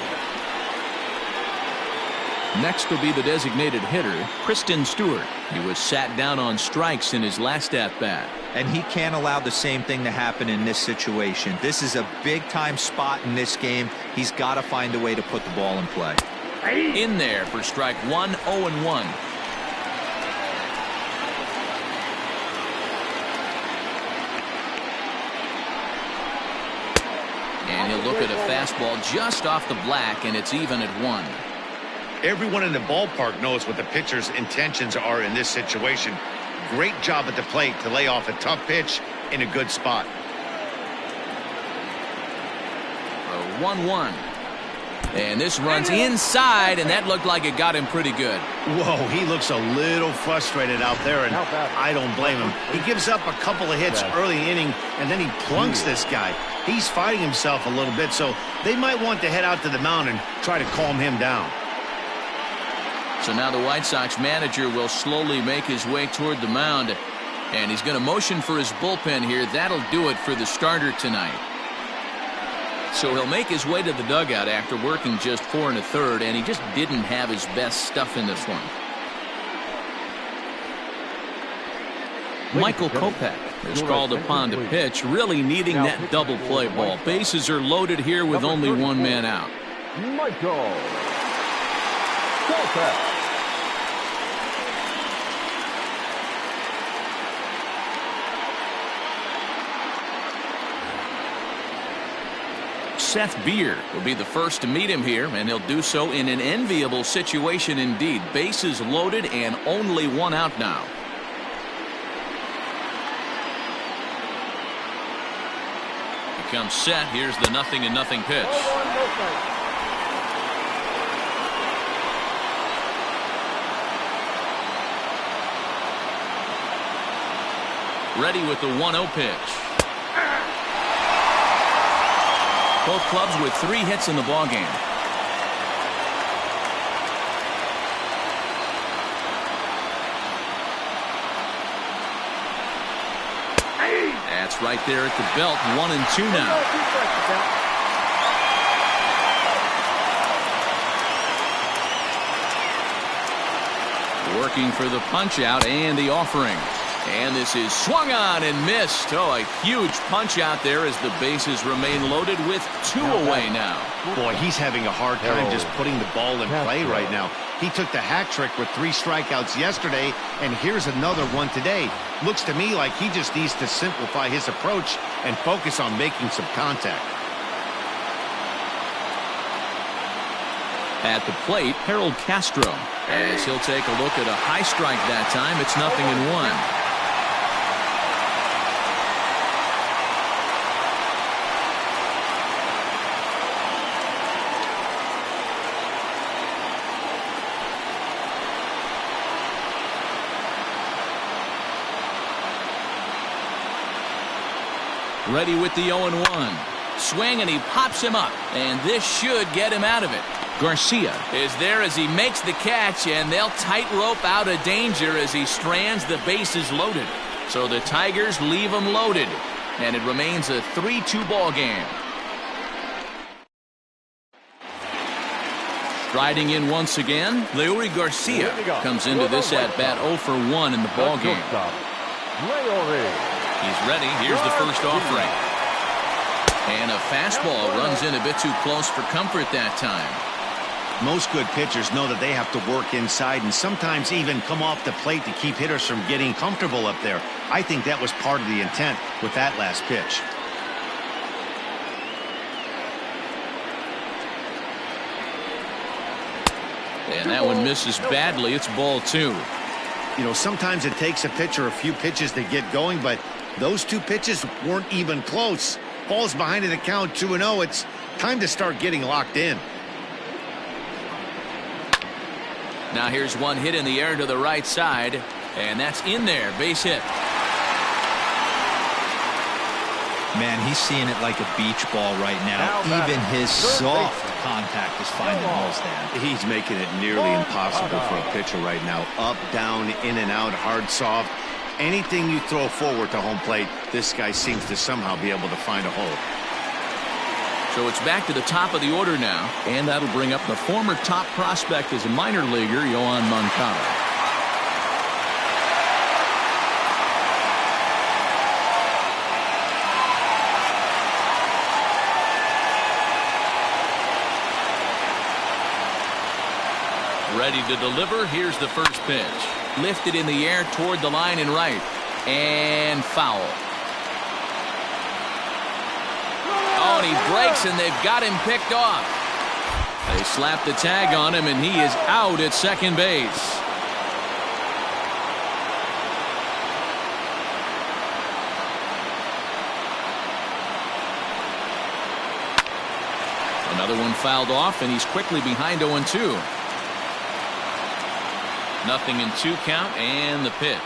Next will be the designated hitter, Kristen Stewart. He was sat down on strikes in his last at-bat. And he can't allow the same thing to happen in this situation. This is a big-time spot in this game. He's got to find a way to put the ball in play. In there for strike one, 0-1. And he'll look at a fastball just off the black, and it's even at 1. Everyone in the ballpark knows what the pitcher's intentions are in this situation. Great job at the plate to lay off a tough pitch in a good spot. A 1-1. And this runs inside, and that looked like it got him pretty good. Whoa, he looks a little frustrated out there, and I don't blame him. He gives up a couple of hits early inning, and then he plunks this guy. He's fighting himself a little bit, so they might want to head out to the mound and try to calm him down. So now the White Sox manager will slowly make his way toward the mound, and he's going to motion for his bullpen here. That'll do it for the starter tonight. So he'll make his way to the dugout after working just 4 1/3, and he just didn't have his best stuff in this one. Michael Kopech is called upon to pitch, really needing that double play ball. Bases are loaded here with only one man out. Michael Kopech. Seth Beer will be the first to meet him here, and he'll do so in an enviable situation indeed. Bases loaded and only one out now. He comes set. Here's the 0-0 pitch. Ready with the 1-0 pitch. Both clubs with 3 hits in the ballgame. That's right there at the belt. 1-2 now. Working for the punch out and the offering. And this is swung on and missed. Oh, a huge punch out there as the bases remain loaded with 2 away now. Boy, he's having a hard time just putting the ball in play right now. He took the hat trick with 3 strikeouts yesterday, and here's another one today. Looks to me like he just needs to simplify his approach and focus on making some contact. At the plate, Harold Castro, as he'll take a look at a high strike that time. It's 0-1. Ready with the 0-1. Swing, and he pops him up. And this should get him out of it. Garcia is there as he makes the catch, and they'll tightrope out of danger as he strands the bases loaded. So the Tigers leave them loaded, and it remains a 3-2 ball game. Striding in once again, Leury Garcia comes into this at-bat 0 for 1 in the ball game. He's ready. Here's the first offering. And a fastball runs in a bit too close for comfort that time. Most good pitchers know that they have to work inside and sometimes even come off the plate to keep hitters from getting comfortable up there. I think that was part of the intent with that last pitch. And that one misses badly. It's ball 2. You know, sometimes it takes a pitcher a few pitches to get going, but those 2 pitches weren't even close. Ball's behind in the count 2-0. It's time to start getting locked in. Now here's one hit in the air to the right side, and that's in there. Base hit. Man, he's seeing it like a beach ball right now. Even his soft contact is finding holes there. He's making it nearly impossible for a pitcher right now. Up, down, in and out, hard, soft. Anything you throw forward to home plate, this guy seems to somehow be able to find a hole. So it's back to the top of the order now, and that'll bring up the former top prospect as a minor leaguer, Yoan Moncada. Ready to deliver. Here's the first pitch. Lifted in the air toward the line and right. And foul. Oh, and he breaks, and they've got him picked off. They slap the tag on him, and he is out at second base. Another one fouled off, and he's quickly behind 0-2. 0-2 count, and the pitch.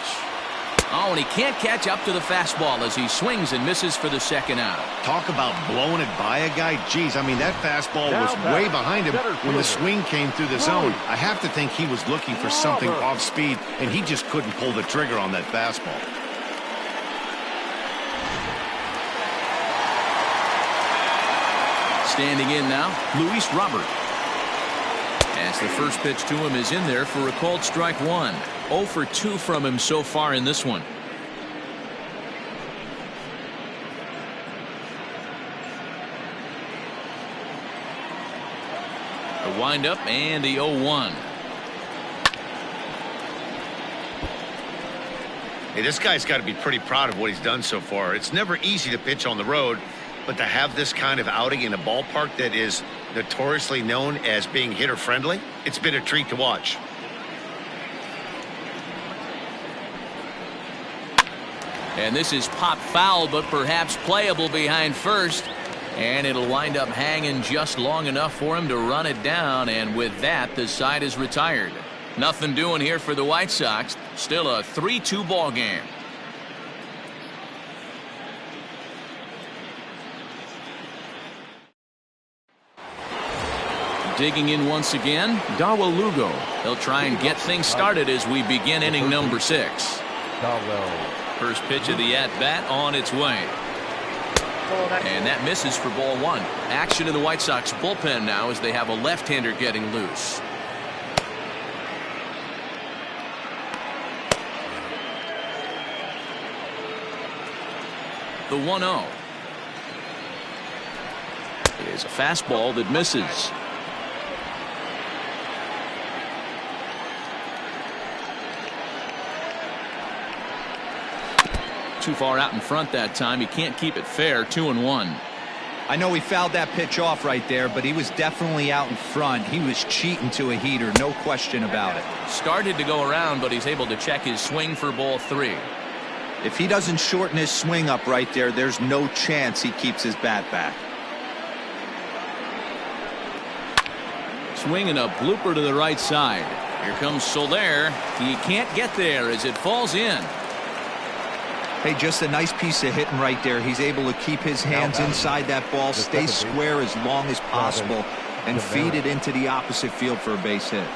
Oh, and he can't catch up to the fastball as he swings and misses for the second out. Talk about blowing it by a guy. Geez, I mean, that fastball was way behind him when the swing came through the zone. I have to think he was looking for something off speed, and he just couldn't pull the trigger on that fastball. Standing in now, Luis Robert. As the first pitch to him is in there for a called strike one. 0 for 2 from him so far in this one. The windup and the 0-1. Hey, this guy's got to be pretty proud of what he's done so far. It's never easy to pitch on the road, but to have this kind of outing in a ballpark that is notoriously known as being hitter friendly, it's been a treat to watch. And this is pop foul, but perhaps playable behind first. And it'll wind up hanging just long enough for him to run it down. And with that, the side is retired. Nothing doing here for the White Sox. Still a 3-2 ball game. Digging in once again, Dawa Lugo. He'll try and get things started as we begin inning number 6. First pitch of the at-bat on its way. And that misses for ball 1. Action in the White Sox bullpen now as they have a left-hander getting loose. The 1-0 is a fastball that misses. Too far out in front that time. He can't keep it fair. 2-1. I know he fouled that pitch off right there, but he was definitely out in front. He was cheating to a heater, no question about it. Started to go around, but he's able to check his swing for ball 3. If he doesn't shorten his swing up right there, there's no chance he keeps his bat back. Swinging a blooper to the right side. Here comes Soler. He can't get there as it falls in. Hey, just a nice piece of hitting right there. He's able to keep his hands inside that ball, stay square as long as possible, and feed it into the opposite field for a base hit.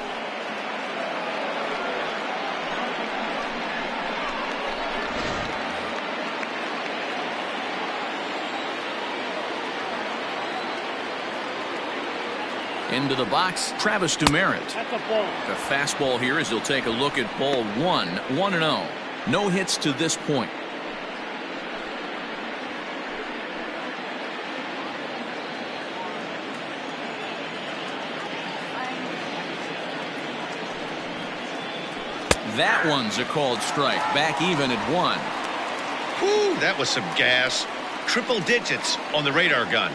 Into the box, Travis Demerit. The fastball here as he'll take a look at ball 1. 1-0. No hits to this point. That one's a called strike. Back even at 1. Whew, that was some gas. Triple digits on the radar gun.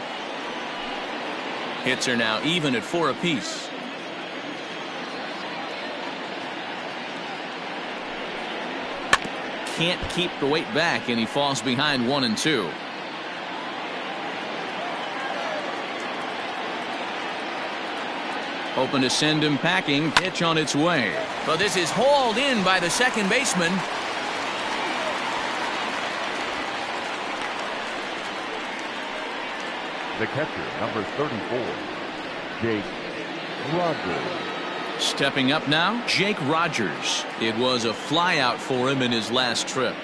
Hits are now even at 4 apiece. Can't keep the weight back, and he falls behind 1-2. Hoping to send him packing. Pitch on its way. But this is hauled in by the second baseman. The catcher, number 34, Jake Rogers. Stepping up now, Jake Rogers. It was a flyout for him in his last trip.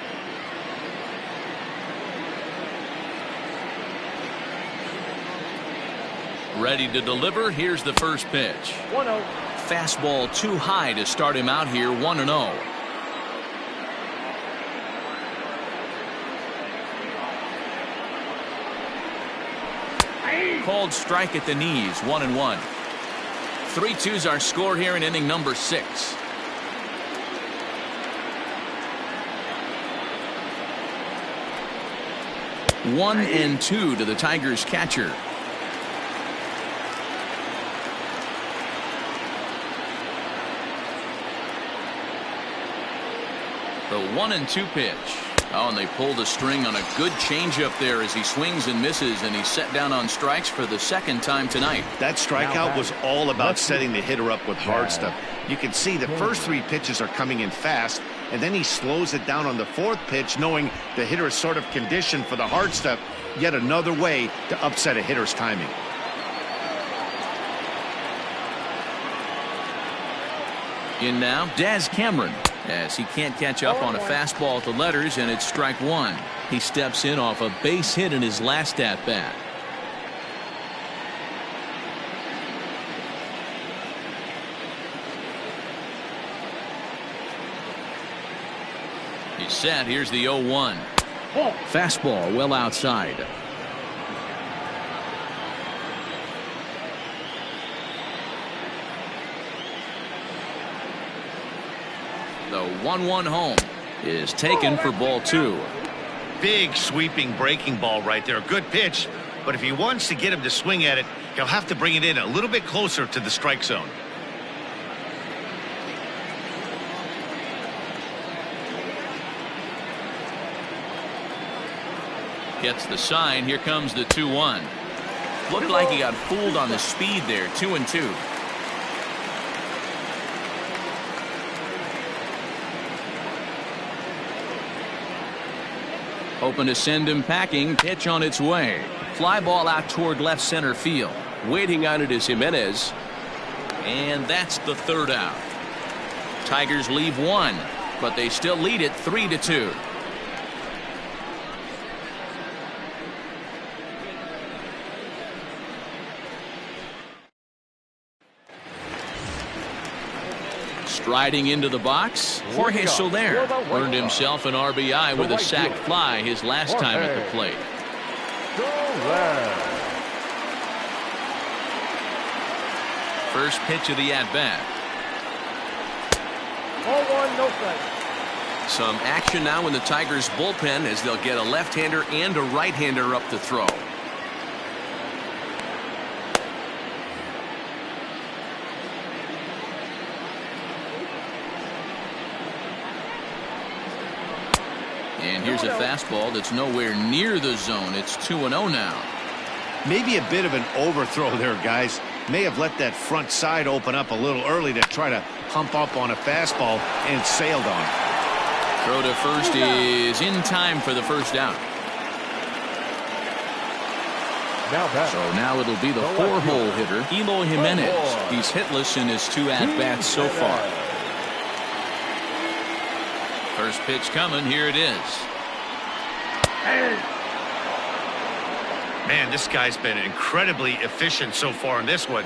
Ready to deliver. Here's the first pitch. 1-0. Fastball too high to start him out here. 1-0. Called strike at the knees. 1-1. 3-2's our score here in inning number 6. One and 2 to the Tigers catcher. The 1-2 pitch. Oh, and they pulled the string on a good changeup there as he swings and misses, and he's set down on strikes for the second time tonight. That strikeout was all about setting the hitter up with hard stuff. You can see the first 3 pitches are coming in fast, and then he slows it down on the 4th pitch, knowing the hitter is sort of conditioned for the hard stuff. Yet another way to upset a hitter's timing. In now, Des Cameron, as he can't catch up on a fastball to letters, and it's strike 1. He steps in off a base hit in his last at-bat. He's set. Here's the 0-1. Fastball well outside. The 1-1 home is taken for ball 2. Big sweeping breaking ball right there. Good pitch, but if he wants to get him to swing at it, he'll have to bring it in a little bit closer to the strike zone. Gets the sign. Here comes the 2-1. Looked like he got fooled on the speed there. 2-2. Hoping to send him packing. Pitch on its way. Fly ball out toward left center field. Waiting on it is Jimenez. And that's the 3rd out. Tigers leave 1, but they still lead it 3-2. Striding into the box, Jorge Soler earned himself an RBI with a sac fly his last time at the plate. First pitch of the at-bat. 0-1, no strike. Some action now in the Tigers bullpen as they'll get a left-hander and a right-hander up to throw. And here's a fastball that's nowhere near the zone. It's 2-0 now. Maybe a bit of an overthrow there, guys. May have let that front side open up a little early to try to hump up on a fastball and sailed on. Throw to first is in time for the first out. So now it'll be the 4-hole hitter, Eloy Jimenez. He's hitless in his 2 at-bats so far. First pitch coming. Here it is. Man, this guy's been incredibly efficient so far in this one,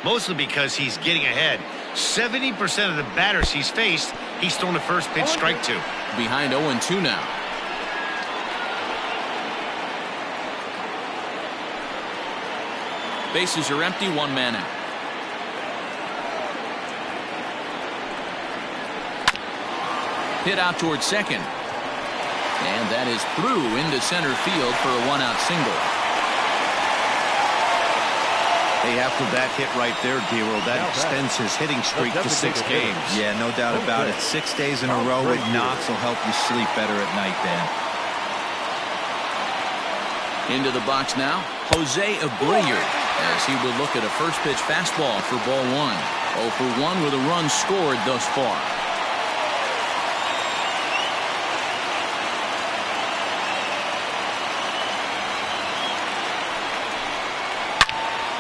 mostly because he's getting ahead. 70% of the batters he's faced, he's thrown a first pitch strike to. Behind 0-2 now. Bases are empty, 1 man out. Hit out towards second. And that is through into center field for a 1-out single. Hey, after that hit right there, Dero, that extends his hitting streak to 6 games. Yeah, no doubt about it. 6 days in a row with knocks will help you sleep better at night, Dan. Into the box now, Jose Abreu, as he will look at a first pitch fastball for ball 1. 0 for 1 with a run scored thus far.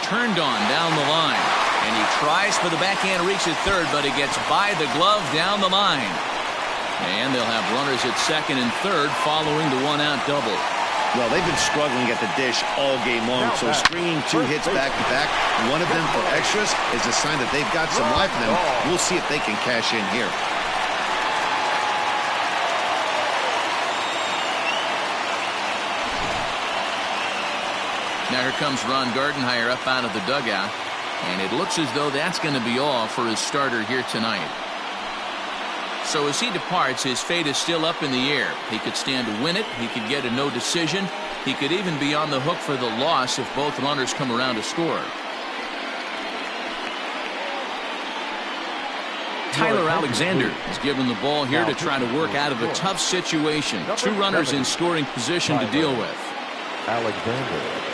Turned on down the line, and he tries for the backhand reach at third, but he gets by the glove down the line. And they'll have runners at second and third following the 1-out double. Well, they've been struggling at the dish all game long, so stringing 2 hits back-to-back, one of them for extras, is a sign that they've got some life in them. We'll see if they can cash in here. Now here comes Ron Gardenhire up out of the dugout, and it looks as though that's going to be all for his starter here tonight. So as he departs, his fate is still up in the air. He could stand to win it. He could get a no decision. He could even be on the hook for the loss if both runners come around to score. Tyler Alexander is given the ball here to try to work out of a tough situation. 2 runners in scoring position to deal with. Alexander.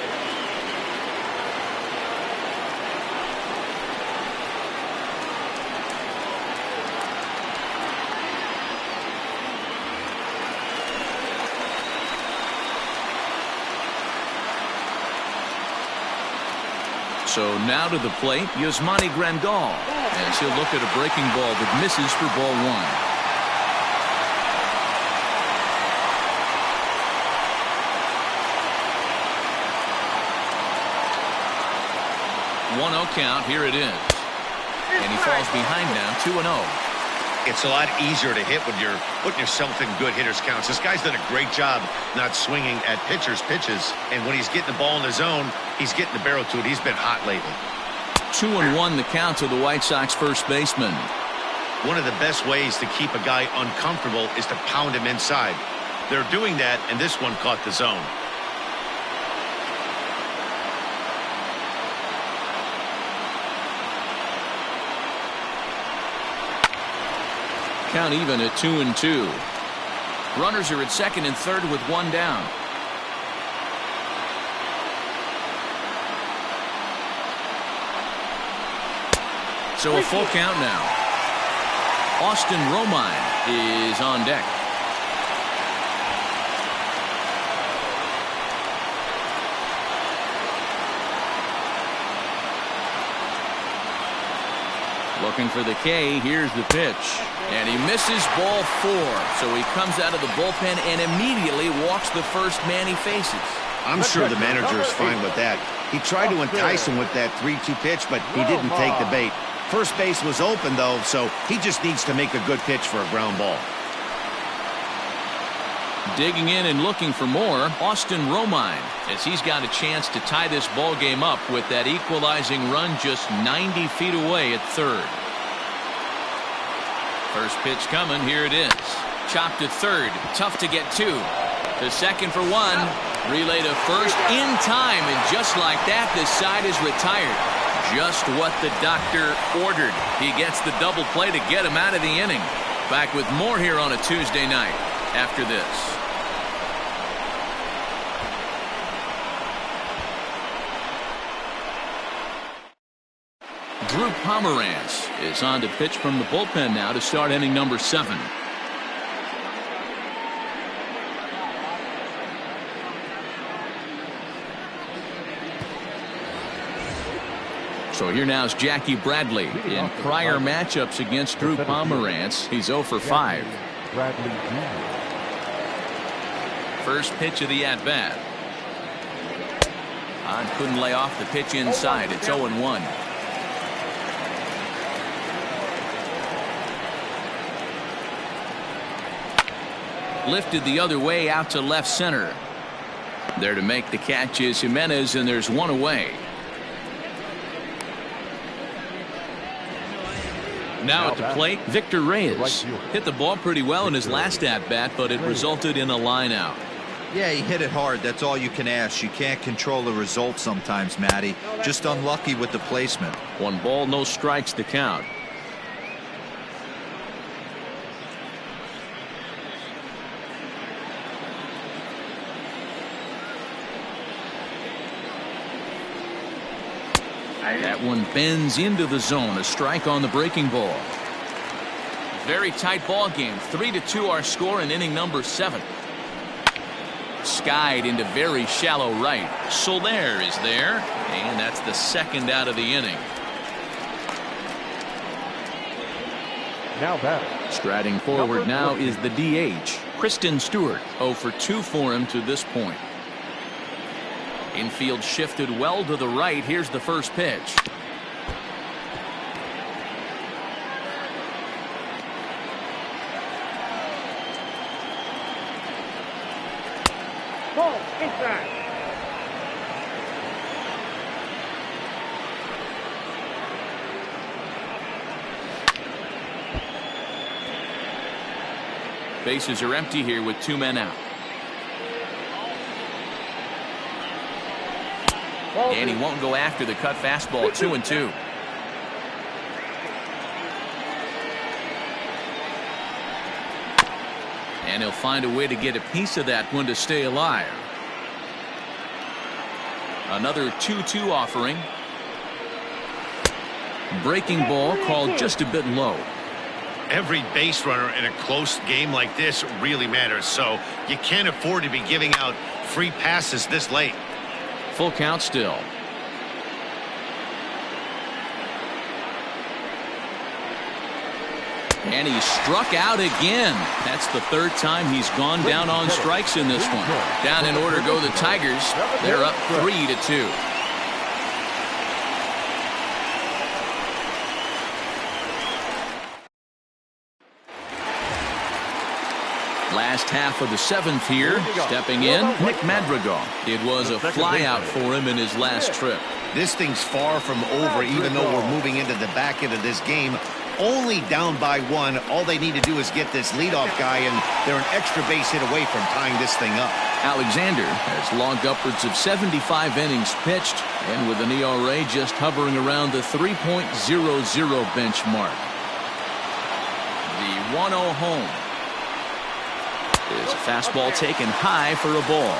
So now to the plate, Yasmani Grandal, as he'll look at a breaking ball that misses for ball 1. 1-0 count. Here it is. And he falls behind now, 2-0. It's a lot easier to hit when you're putting yourself in good hitters counts. This guy's done a great job not swinging at pitchers' pitches. And when he's getting the ball in the zone, he's getting the barrel to it. He's been hot lately. 2-1 the count to the White Sox first baseman. One of the best ways to keep a guy uncomfortable is to pound him inside. They're doing that, and this one caught the zone. Count even at 2-2. Runners are at second and third with 1 down. So a full count now. Austin Romine is on deck. Looking for the K. Here's the pitch. And he misses ball 4. So he comes out of the bullpen and immediately walks the first man he faces. I'm sure the manager is fine with that. He tried to entice him with that 3-2 pitch, but he didn't take the bait. First base was open, though, so he just needs to make a good pitch for a ground ball. Digging in and looking for more, Austin Romine, as he's got a chance to tie this ball game up with that equalizing run just 90 feet away at third. First pitch coming. Here it is. Chopped to third. Tough to get to. To second for 1. Relay to first in time, and just like that, this side is retired. Just what the doctor ordered. He gets the double play to get him out of the inning. Back with more here on a Tuesday night after this. Drew Pomeranz is on to pitch from the bullpen now to start inning number 7. So here now is Jackie Bradley. In prior matchups against Drew Pomeranz, he's 0 for 5. Bradley Jr. First pitch of the at-bat. Hahn couldn't lay off the pitch inside. It's 0-1. Lifted the other way out to left center. There to make the catch is Jimenez, and there's 1 away. Now at the plate, Victor Reyes hit the ball pretty well in his last at-bat, but it resulted in a line out. Yeah, he hit it hard. That's all you can ask. You can't control the result sometimes, Matty. Just unlucky with the placement. 1 ball, no strikes to count. That one bends into the zone. A strike on the breaking ball. Very tight ball game. 3-2 our score in inning number 7. Skied into very shallow right. Soler is there, and that's the second out of the inning. Now batting. Striding forward now is the DH, Kristen Stewart. 0 for 2 for him to this point. Infield shifted well to the right. Here's the first pitch. Ball inside. Bases are empty here with 2 men out. And he won't go after the cut fastball. 2-2. And he'll find a way to get a piece of that one to stay alive. Another 2-2 offering. Breaking ball called just a bit low. Every base runner in a close game like this really matters, so you can't afford to be giving out free passes this late. Full count still. And he struck out again. That's the third time he's gone down on strikes in this one. Down in order go the Tigers. They're up 3-2. Last half of the seventh here. Stepping in, Nick Madrigal. It was a flyout for him in his last trip. This thing's far from over, even though we're moving into the back end of this game. Only down by one. All they need to do is get this leadoff guy, and they're an extra base hit away from tying this thing up. Alexander has logged upwards of 75 innings pitched, and with an ERA just hovering around the 3.00 benchmark. The 1-0 home. Is a fastball taken high for a ball.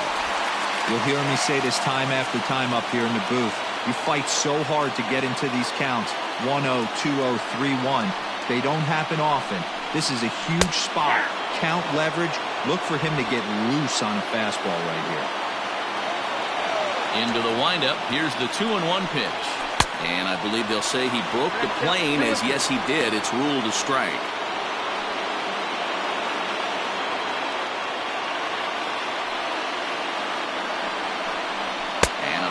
You'll hear me say this time after time up here in the booth. You fight so hard to get into these counts. 1-0, 2-0, 3-1. They don't happen often. This is a huge spot. Count leverage. Look for him to get loose on a fastball right here. Into the windup. Here's the 2-1 pitch. And I believe they'll say he broke the plane, as yes he did. It's ruled a strike.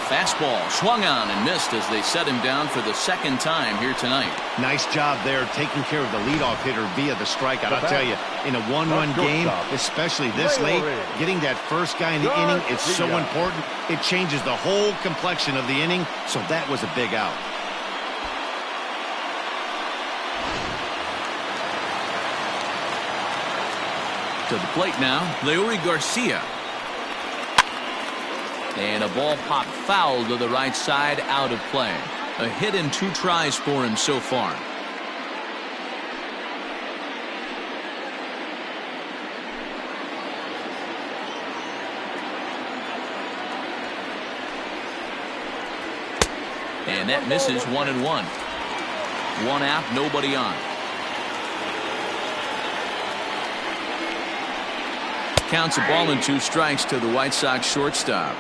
Fastball swung on and missed as they set him down for the second time here tonight. Nice job there taking care of the leadoff hitter via the strikeout. I'll tell you, in a one-run game, especially this late, getting that first guy in the inning is so important. It changes the whole complexion of the inning, so that was a big out. To the plate now, Leury Garcia. And a ball popped foul to the right side, out of play. A hit and 2 tries for him so far. And that misses 1-1. 1 out, nobody on. Counts a ball and 2 strikes to the White Sox shortstop.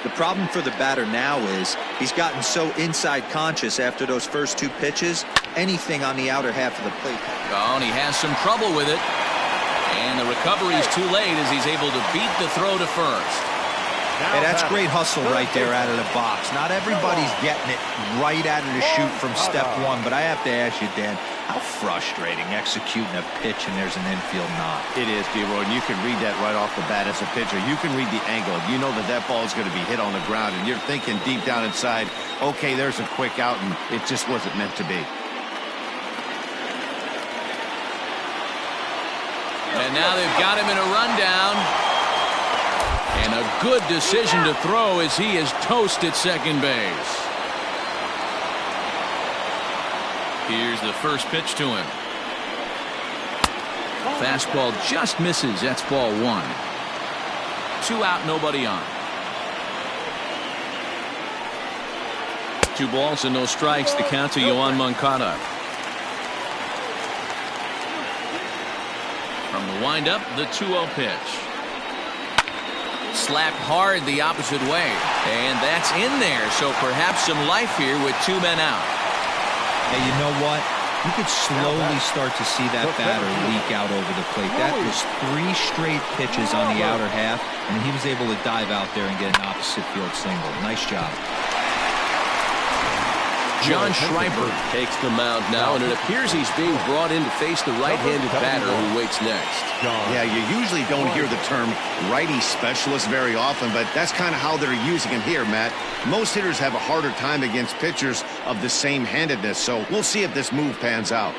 The problem for the batter now is he's gotten so inside conscious after those first 2 pitches. Anything on the outer half of the plate. Oh, and he has some trouble with it. And the recovery is too late as he's able to beat the throw to first. Hey, that's great hustle right there out of the box. Not everybody's getting it right out of the chute from step 1, but I have to ask you, Dan, how frustrating executing a pitch and there's an infield knock. It is, D-Roy, and you can read that right off the bat as a pitcher. You can read the angle. You know that that ball is going to be hit on the ground, and you're thinking deep down inside, okay, there's a quick out, and it just wasn't meant to be. And now they've got him in a rundown. And a good decision to throw as he is toast at second base. Here's the first pitch to him. Fastball just misses. That's ball 1. 2 out, nobody on. 2 balls and no strikes. The count to Yoan Moncada. From the windup, the 2-0 pitch. Slapped hard the opposite way. And that's in there. So perhaps some life here with 2 men out. Hey, you know what? You could slowly start to see that batter leak out over the plate. That was 3 straight pitches on the outer half, and he was able to dive out there and get an opposite field single. Nice job. John Schreiber takes the mound now, and it appears he's being brought in to face the right-handed batter who waits next. Yeah, you usually don't hear the term righty specialist very often, but that's kind of how they're using him here, Matt. Most hitters have a harder time against pitchers of the same handedness, so we'll see if this move pans out.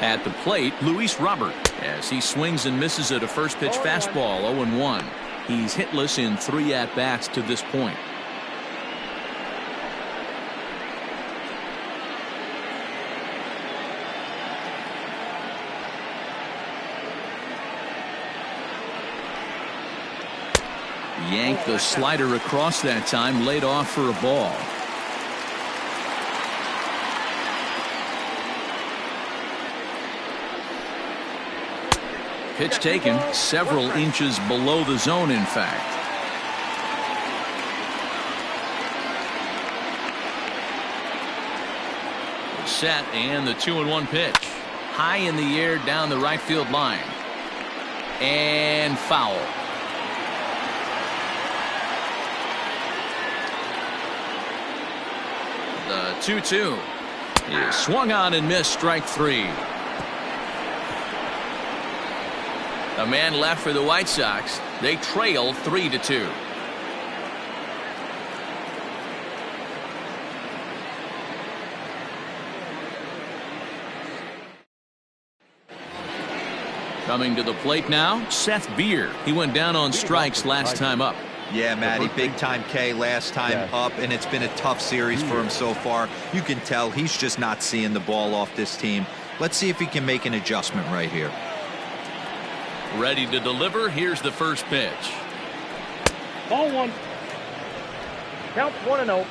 At the plate, Luis Robert, as he swings and misses at a first pitch fastball, 0-1. He's hitless in 3 at-bats to this point. Yanked the slider across that time, laid off for a ball. Pitch taken several inches below the zone, in fact. Set and the 2-1 pitch. High in the air down the right field line. And foul. The 2-2 is swung on and missed, strike three. A man left for the White Sox. They trail 3-2. Coming to the plate now, Seth Beer. He went down on strikes last time up. Yeah, Matty, big time K last time up, and it's been a tough series for him so far. You can tell he's just not seeing the ball off this team. Let's see if he can make an adjustment right here. Ready to deliver. Here's the first pitch. Ball one. Count 1-0.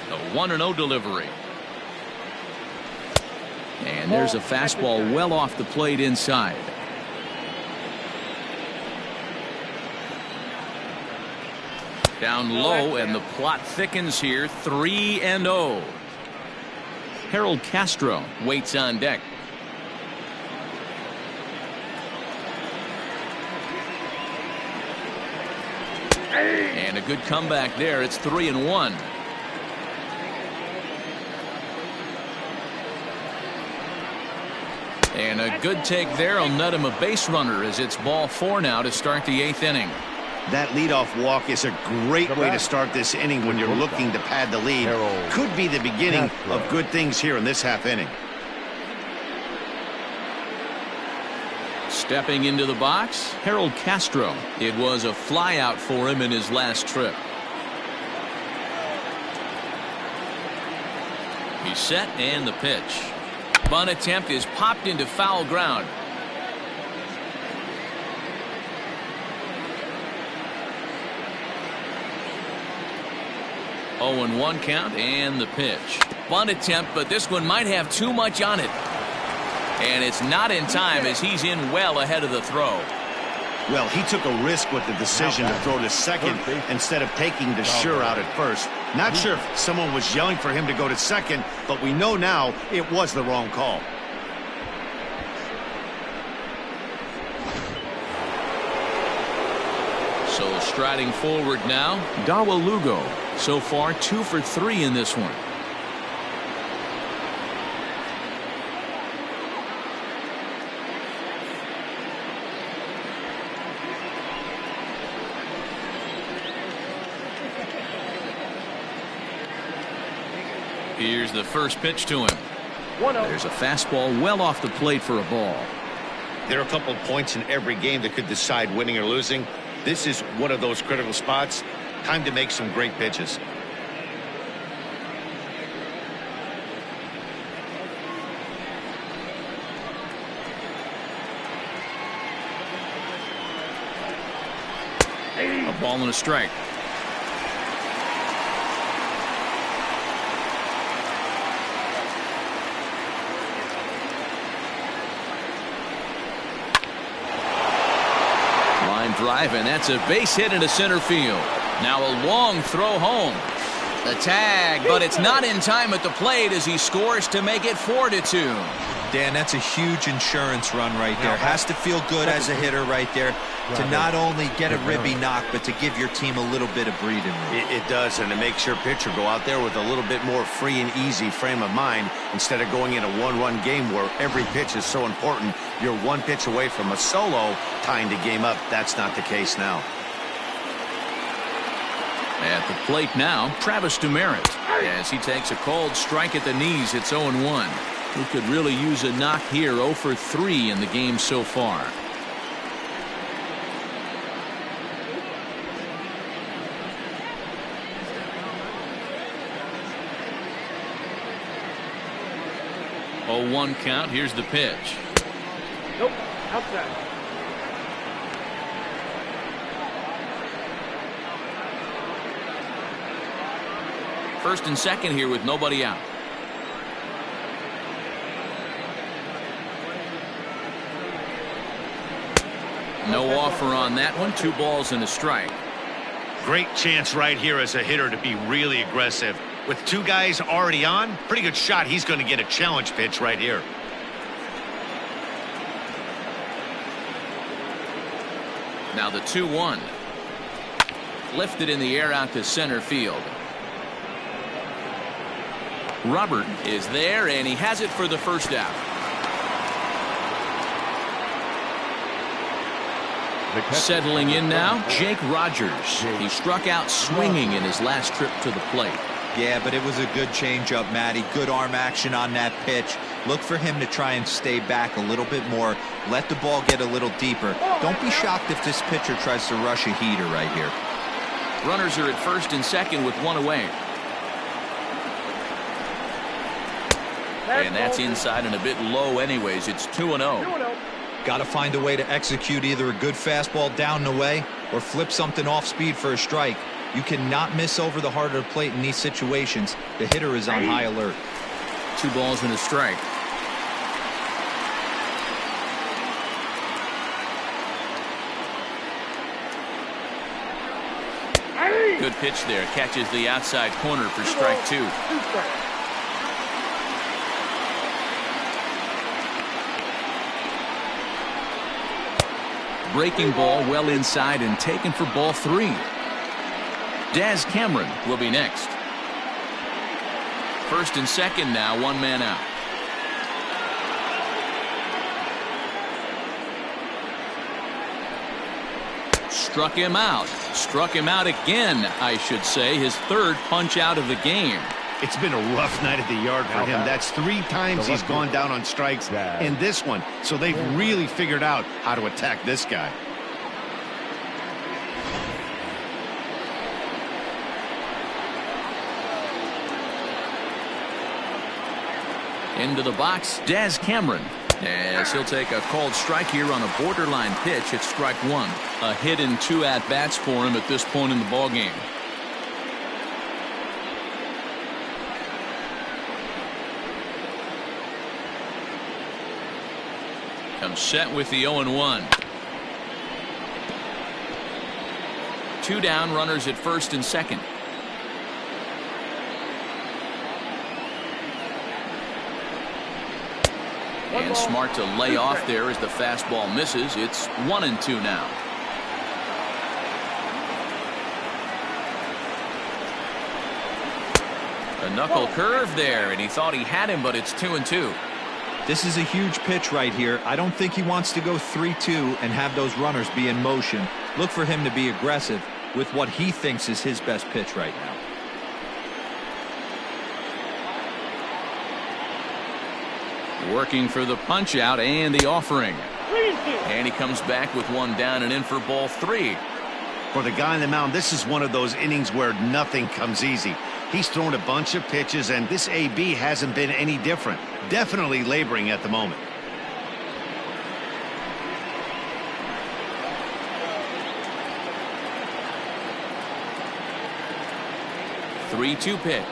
The 1-0 delivery. And there's a fastball well off the plate inside. Down low, and the plot thickens here. 3-0. Harold Castro waits on deck. And a good comeback there. It's 3-1. And a good take there will net him a base runner as it's ball 4 now to start the 8th inning. That leadoff walk is a great way to start this inning when you're looking to pad the lead. Could be the beginning of good things here in this half inning. Stepping into the box, Harold Castro. It was a flyout for him in his last trip. He's set and the pitch. Bunt attempt is popped into foul ground. Oh, and 1 count and the pitch. Bunt attempt, but this one might have too much on it. And it's not in time as he's in well ahead of the throw. Well, he took a risk with the decision to throw to second instead of taking the sure out at first. Not sure if someone was yelling for him to go to second, but we know now it was the wrong call. So striding forward now, Darwin Lugo. So far 2 for 3 in this one. Here's the first pitch to him. There's a fastball well off the plate for a ball. There are a couple of points in every game that could decide winning or losing. This is one of those critical spots. Time to make some great pitches. A ball and a strike. Drive, and that's a base hit into center field. Now a long throw home. The tag, but it's not in time at the plate as he scores to make it 4-2. Dan, that's a huge insurance run right there. Has to feel good as a hitter right there to not only get a ribby knock, but to give your team a little bit of breathing room. It does, and it makes your pitcher go out there with a little bit more free and easy frame of mind instead of going in a one-run game where every pitch is so important. You're 1 pitch away from a solo tying the game up. That's not the case now. At the plate now, Travis Demerit. As he takes a cold strike at the knees, it's 0-1. Who could really use a knock here? 0 for 3 in the game so far. Oh, 1 count. Here's the pitch. Nope. Outside. First and second here with nobody out. No offer on that one. 2 balls and a strike. Great chance right here as a hitter to be really aggressive. With 2 guys already on, pretty good shot. He's going to get a challenge pitch right here. Now the 2-1. Lifted in the air out to center field. Robert is there, and he has it for the first out. Settling in now, Jake Rogers. He struck out swinging in his last trip to the plate. Yeah, but it was a good changeup, Matty. Good arm action on that pitch. Look for him to try and stay back a little bit more. Let the ball get a little deeper. Don't be shocked if this pitcher tries to rush a heater right here. Runners are at first and second with 1 away. And that's inside and a bit low anyways. It's 2-0. Got to find a way to execute either a good fastball down and away or flip something off speed for a strike. You cannot miss over the heart of the plate in these situations. The hitter is on high alert. 2 balls and a strike. Good pitch there. Catches the outside corner for strike 2. Breaking ball well inside and taken for ball 3. Daz Cameron will be next. First and second now, 1 man out. Struck him out. Struck him out again, I should say. His 3rd punch out of the game. It's been a rough night at the yard for him. That's 3 times he's gone down on strikes in this one. So they've really figured out how to attack this guy. Into the box, Daz Cameron. As he'll take a called strike here on a borderline pitch at strike 1. A hit and 2 at-bats for him at this point in the ballgame. Comes set with the 0-1. 2 down, runners at first and second. And smart to lay off there as the fastball misses. It's 1-2 now. A knuckle curve there, and he thought he had him, but it's 2-2. This is a huge pitch right here. I don't think he wants to go 3-2 and have those runners be in motion. Look for him to be aggressive with what he thinks is his best pitch right now. Working for the punch out and the offering. And he comes back with 1 down and in for ball 3. For the guy on the mound, this is one of those innings where nothing comes easy. He's thrown a bunch of pitches, and this AB hasn't been any different. Definitely laboring at the moment. The 3-2 pitch.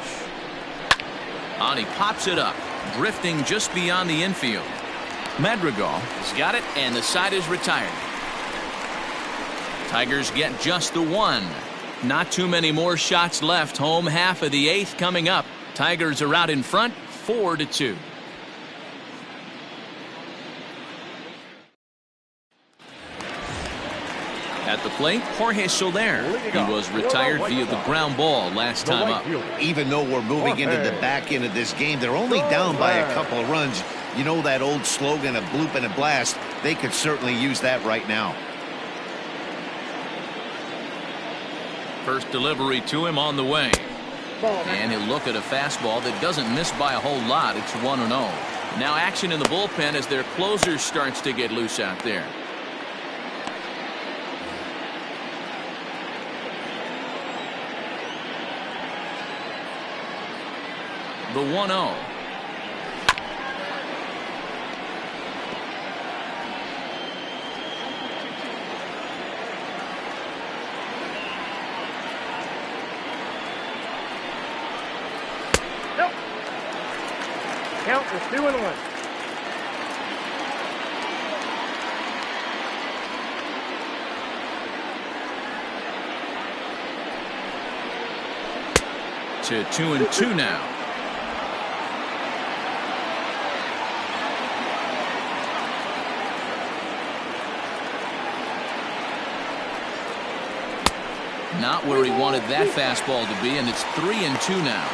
And he pops it up. Drifting just beyond the infield. Madrigal has got it, and the side is retired. Tigers get just the 1. Not too many more shots left. Home half of the 8th coming up. Tigers are out in front, 4-2. At the plate, Jorge Soler. He was retired via the ground ball last time up. Even though we're moving into the back end of this game, they're only down by a couple of runs. You know that old slogan of bloop and a blast? They could certainly use that right now. First delivery to him on the way. And he'll look at a fastball that doesn't miss by a whole lot. It's 1-0. Now action in the bullpen as their closer starts to get loose out there. The 1-0. Count is 2-1. To 2-2 now. Not where he wanted that fastball to be, and it's 3-2 now.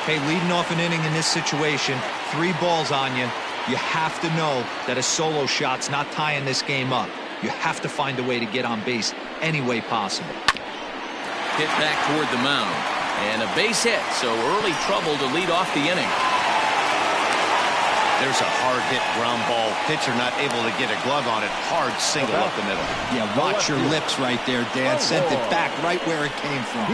Hey, leading off an inning in this situation, 3 balls on you. You have to know that a solo shot's not tying this game up. You have to find a way to get on base any way possible. Hit back toward the mound. And a base hit, so early trouble to lead off the inning. There's a hard hit ground ball. Pitcher not able to get a glove on it. Hard single up the middle. Yeah, watch your lips right there, Dan. Sent it back right where it came from.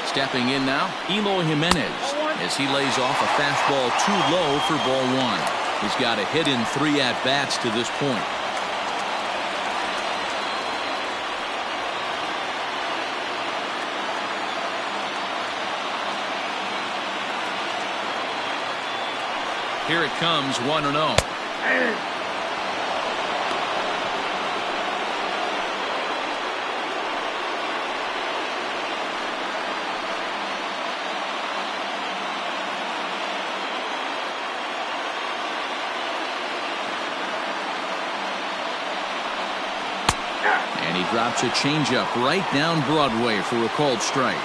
Stepping in now, Eloy Jimenez, as he lays off a fastball too low for ball 1. He's got a hit in 3 at-bats to this point. Here it comes, 1-0. And he drops a changeup right down Broadway for a called strike.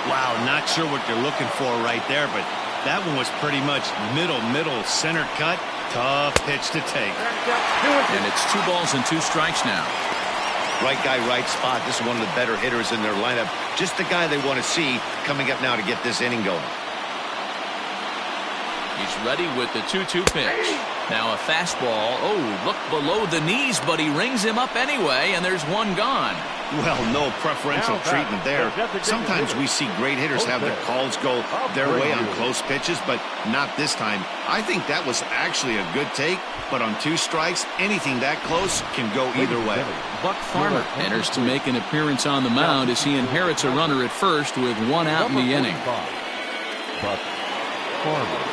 Wow, not sure what they're looking for right there, but that one was pretty much middle, center cut. Tough pitch to take. And it's 2 balls and 2 strikes now. Right guy, right spot. This is one of the better hitters in their lineup. Just the guy they want to see coming up now to get this inning going. He's ready with the 2-2 pitch. Now a fastball. Oh, look below the knees, but he rings him up anyway, and there's 1 gone. Well, no preferential treatment there. Sometimes we see great hitters have their calls go their way on close pitches, but not this time. I think that was actually a good take, but on 2 strikes, anything that close can go either way. Buck Farmer enters to make an appearance on the mound as he inherits a runner at first with 1 out in the inning. Buck Farmer.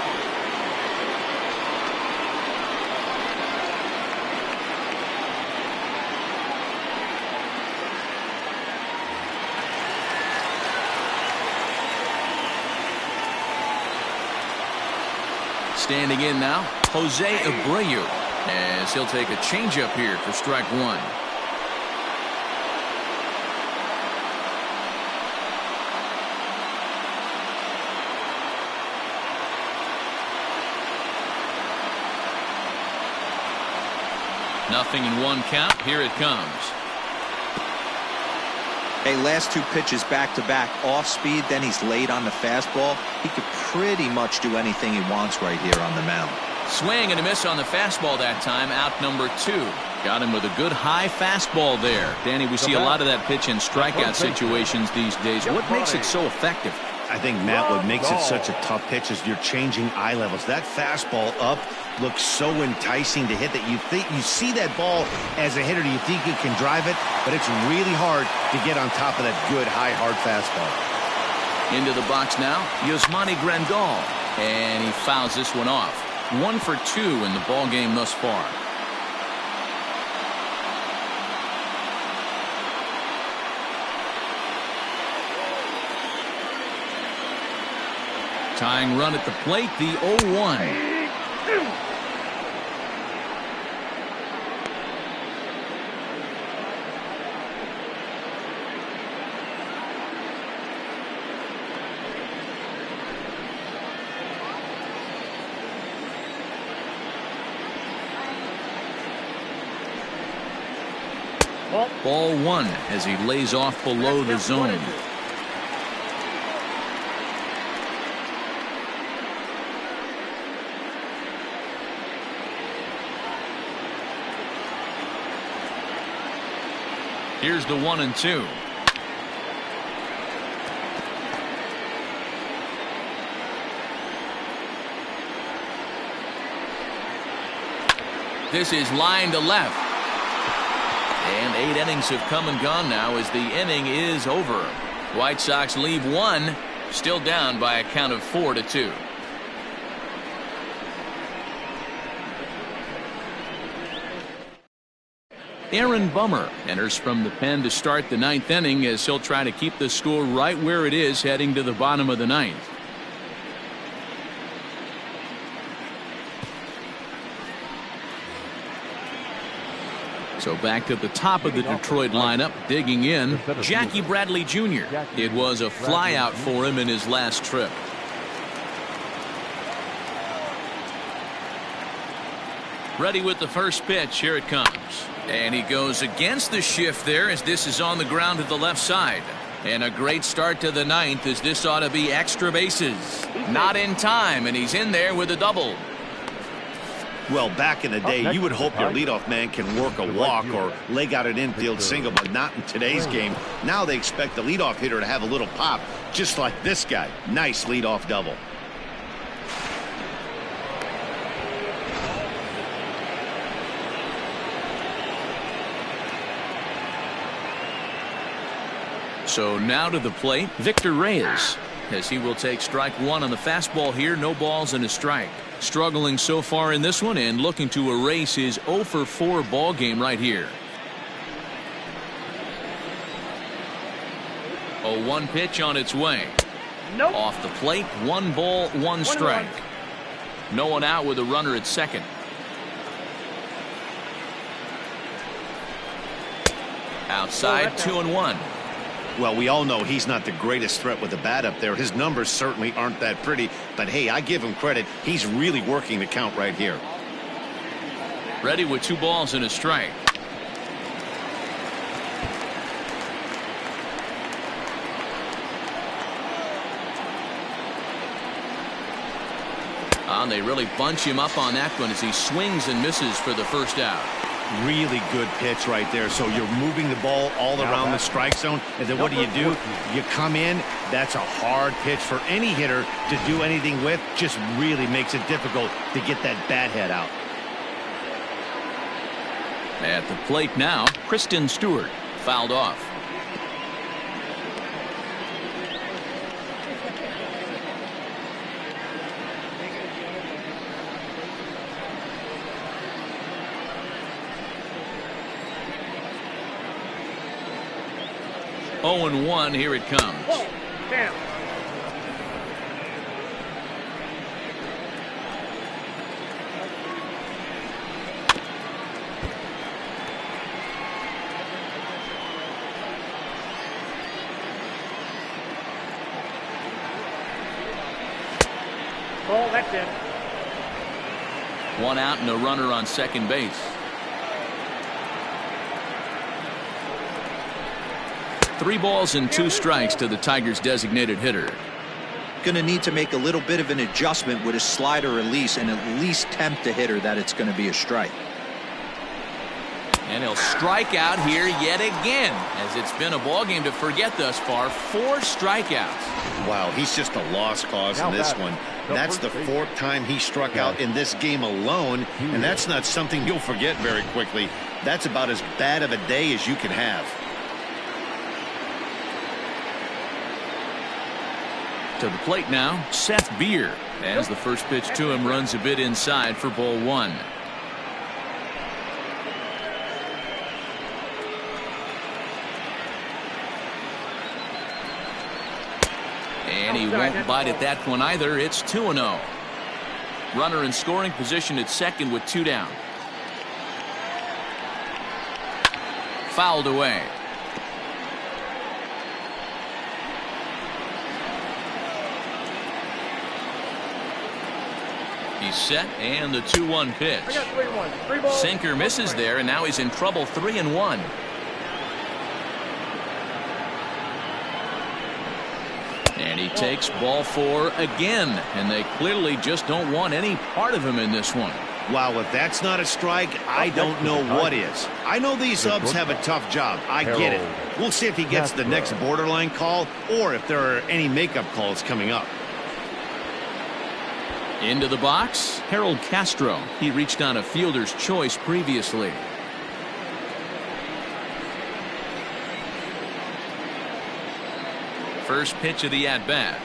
Standing in now, Jose Abreu, as he'll take a changeup here for strike 1. Nothing in 1 count. Here it comes. Hey, last 2 pitches back-to-back off speed, then he's late on the fastball. He could pretty much do anything he wants right here on the mound. Swing and a miss on the fastball that time, out number 2. Got him with a good high fastball there. Danny, we see a lot of that pitch in strikeout situations these days. What makes it so effective? I think, Matt, what makes it such a tough pitch is you're changing eye levels. That fastball up looks so enticing to hit that you see that ball as a hitter, you think you can drive it, but it's really hard to get on top of that good high hard fastball. Into the box now, Yasmani Grandal, and he fouls this one off. 1 for 2 in the ball game thus far. Tying run at the plate, the 0-1. Ball 1 as he lays off below the zone. Here's the 1-2. This is line to left. And 8 innings have come and gone now as the inning is over. White Sox leave one, still down by a count of 4-2. Aaron Bummer enters from the pen to start the 9th inning as he'll try to keep the score right where it is heading to the bottom of the 9th. So back to the top of the Detroit lineup, digging in, Jackie Bradley Jr. It was a flyout for him in his last trip. Ready with the first pitch. Here it comes. And he goes against the shift there as this is on the ground to the left side. And a great start to the 9th as this ought to be extra bases. Not in time, and he's in there with a double. Well, back in the day, you would hope your leadoff man can work a walk or leg out an infield single, but not in today's game. Now they expect the leadoff hitter to have a little pop, just like this guy. Nice leadoff double. So now to the plate, Victor Reyes, as he will take strike one on the fastball here. No balls and a strike. Struggling so far in this one and looking to erase his 0 for 4 ball game right here. 0-1 pitch on its way. Nope. Off the plate, 1 ball, 1 strike. No one out with a runner at second. Outside, 2-1. Well, we all know he's not the greatest threat with the bat up there. His numbers certainly aren't that pretty, but hey, I give him credit. He's really working the count right here. Ready with 2 balls and a strike. And they really bunch him up on that one as he swings and misses for the first out. Really good pitch right there. So you're moving the ball all around the strike zone, and then what do? You come in. That's a hard pitch for any hitter to do anything with. Just really makes it difficult to get that bat head out. At the plate now, Kristen Stewart fouled off. Oh, and 1. Here it comes. Whoa, damn. Oh, that's it. 1 out and a runner on second base. 3 balls and 2 strikes to the Tigers' designated hitter. Going to need to make a little bit of an adjustment with his slider release and at least tempt the hitter that it's going to be a strike. And he'll strike out here yet again, as it's been a ball game to forget thus far. 4 strikeouts. Wow, he's just a lost cause in this one. That's the 4th time he struck out in this game alone, and that's not something you'll forget very quickly. That's about as bad of a day as you can have. To the plate now, Seth Beer, as the first pitch to him runs a bit inside for ball 1. And he won't bite at that one either. It's 2-0. Runner in scoring position at second with 2 down. Fouled away. He's set, and the 2-1 pitch. I got 3-1. 3 balls. Sinker misses there, and now he's in trouble. 3-1. And he takes ball 4 again, and they clearly just don't want any part of him in this one. Wow, if that's not a strike, I don't know what is. I know these subs have a tough job. I get it. We'll see if he gets the next borderline call or if there are any makeup calls coming up. Into the box, Harold Castro. He reached on a fielder's choice previously. First pitch of the at-bat.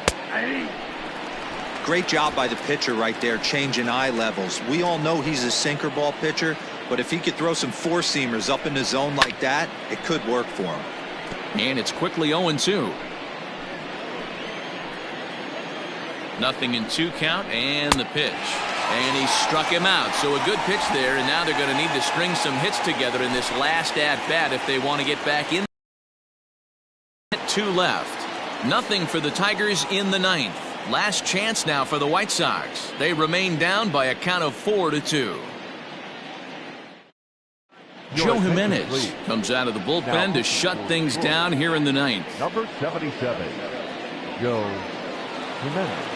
Great job by the pitcher right there, changing eye levels. We all know he's a sinker ball pitcher, but if he could throw some four-seamers up in the zone like that, it could work for him. And it's quickly 0-2. Nothing in 2 count, and the pitch. And he struck him out. So a good pitch there, and now they're going to need to string some hits together in this last at-bat if they want to get back in. 2 left. Nothing for the Tigers in the 9th. Last chance now for the White Sox. They remain down by a count of 4-2. Joe Jimenez comes out of the bullpen to shut things down here in the 9th. Number 77, Joe Jimenez.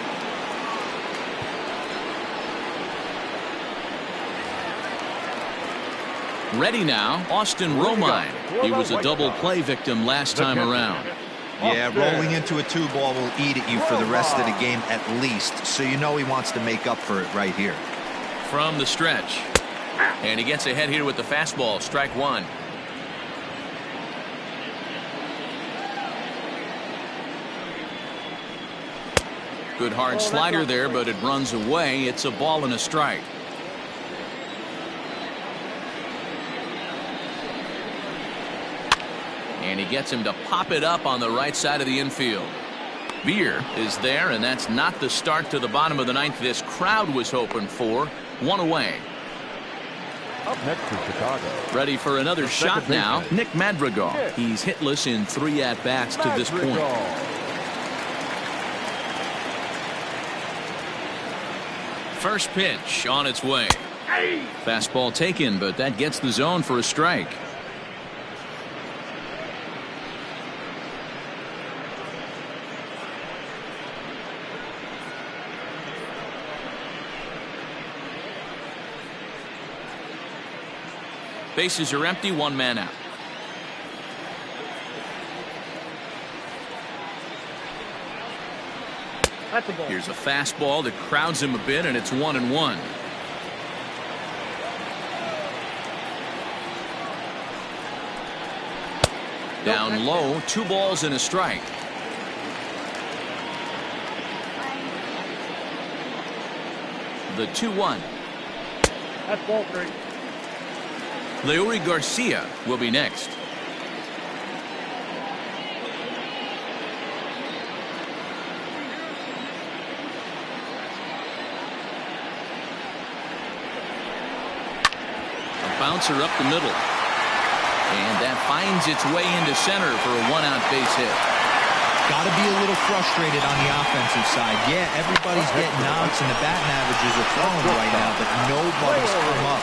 Ready now, Austin Romine. He was a double play victim last time around. Yeah, rolling into a 2-ball will eat at you for the rest of the game at least, so you know he wants to make up for it right here. From the stretch. And he gets ahead here with the fastball, strike 1. Good hard slider there, but it runs away. It's a ball and a strike. And he gets him to pop it up on the right side of the infield. Beer is there, and that's not the start to the bottom of the 9th this crowd was hoping for. 1 away. Up next for Chicago. Ready for another shot now, Nick Madrigal. He's hitless in 3 at-bats to this point. First pitch on its way. Fastball taken, but that gets the zone for a strike. Bases are empty, 1 man out. That's a ball. Here's a fastball that crowds him a bit, and it's 1-1. Down low, 2 balls and a strike. The 2-1. That's ball 3. Leury Garcia will be next. A bouncer up the middle. And that finds its way into center for a 1-out base hit. Got to be a little frustrated on the offensive side. Yeah, everybody's getting outs and the batting averages are falling right now, but nobody's come up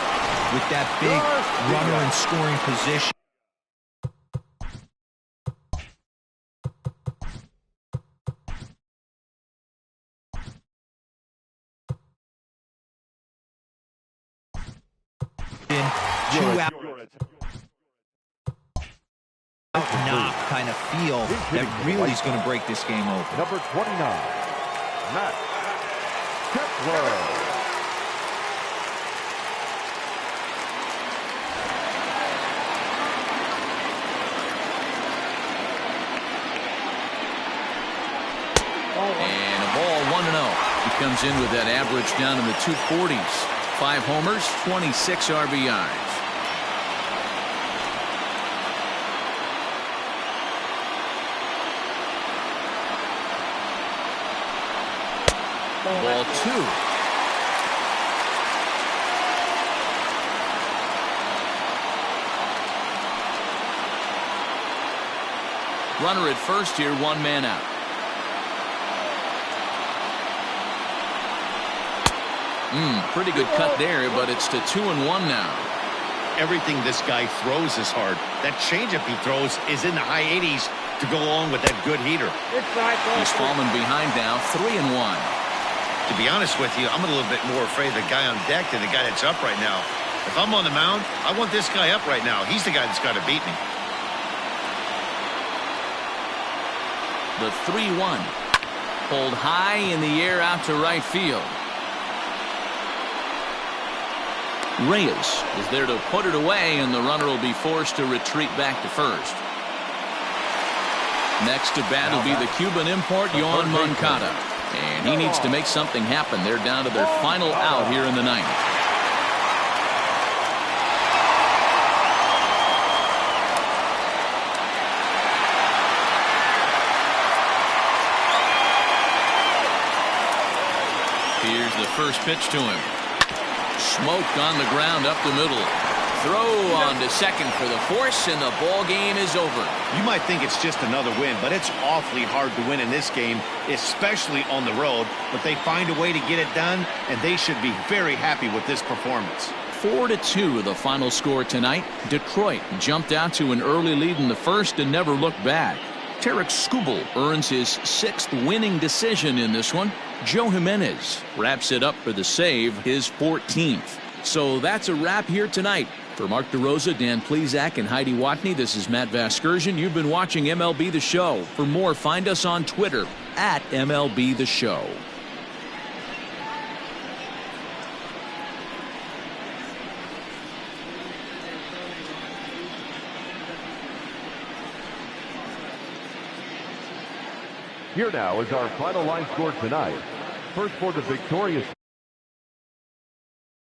with that big runner in scoring position. Knock kind of feel that really is going to break this game open. Number 29, Matt Kepler. And a ball 1-0. He comes in with that average down in the 240s. 5 homers, 26 RBIs. Ball 2. Runner at first here, 1 man out. Pretty good cut there, but it's to 2-1 now. Everything this guy throws is hard. That changeup he throws is in the high 80s to go along with that good heater. He's fallen behind now, 3-1. To be honest with you, I'm a little bit more afraid of the guy on deck than the guy that's up right now. If I'm on the mound, I want this guy up right now. He's the guy that's got to beat me. The 3-1. Pulled high in the air out to right field. Reyes is there to put it away, and the runner will be forced to retreat back to first. Next to bat will be the Cuban import, Yohan Moncada. And he needs to make something happen. They're down to their final out here in the ninth. Here's the first pitch to him. Smoked on the ground up the middle. Throw on to second for the force, and the ball game is over. You might think it's just another win, but it's awfully hard to win in this game, especially on the road. But they find a way to get it done, and they should be very happy with this performance. 4-2 the final score tonight. Detroit jumped out to an early lead in the first and never looked back. Tarek Skubal earns his 6th winning decision in this one. Joe Jimenez wraps it up for the save, his 14th. So that's a wrap here tonight. For Mark DeRosa, Dan Plesac, and Heidi Watney, this is Matt Vasgersian. You've been watching MLB The Show. For more, find us on Twitter at MLB The Show. Here now is our final line score tonight. First for the victorious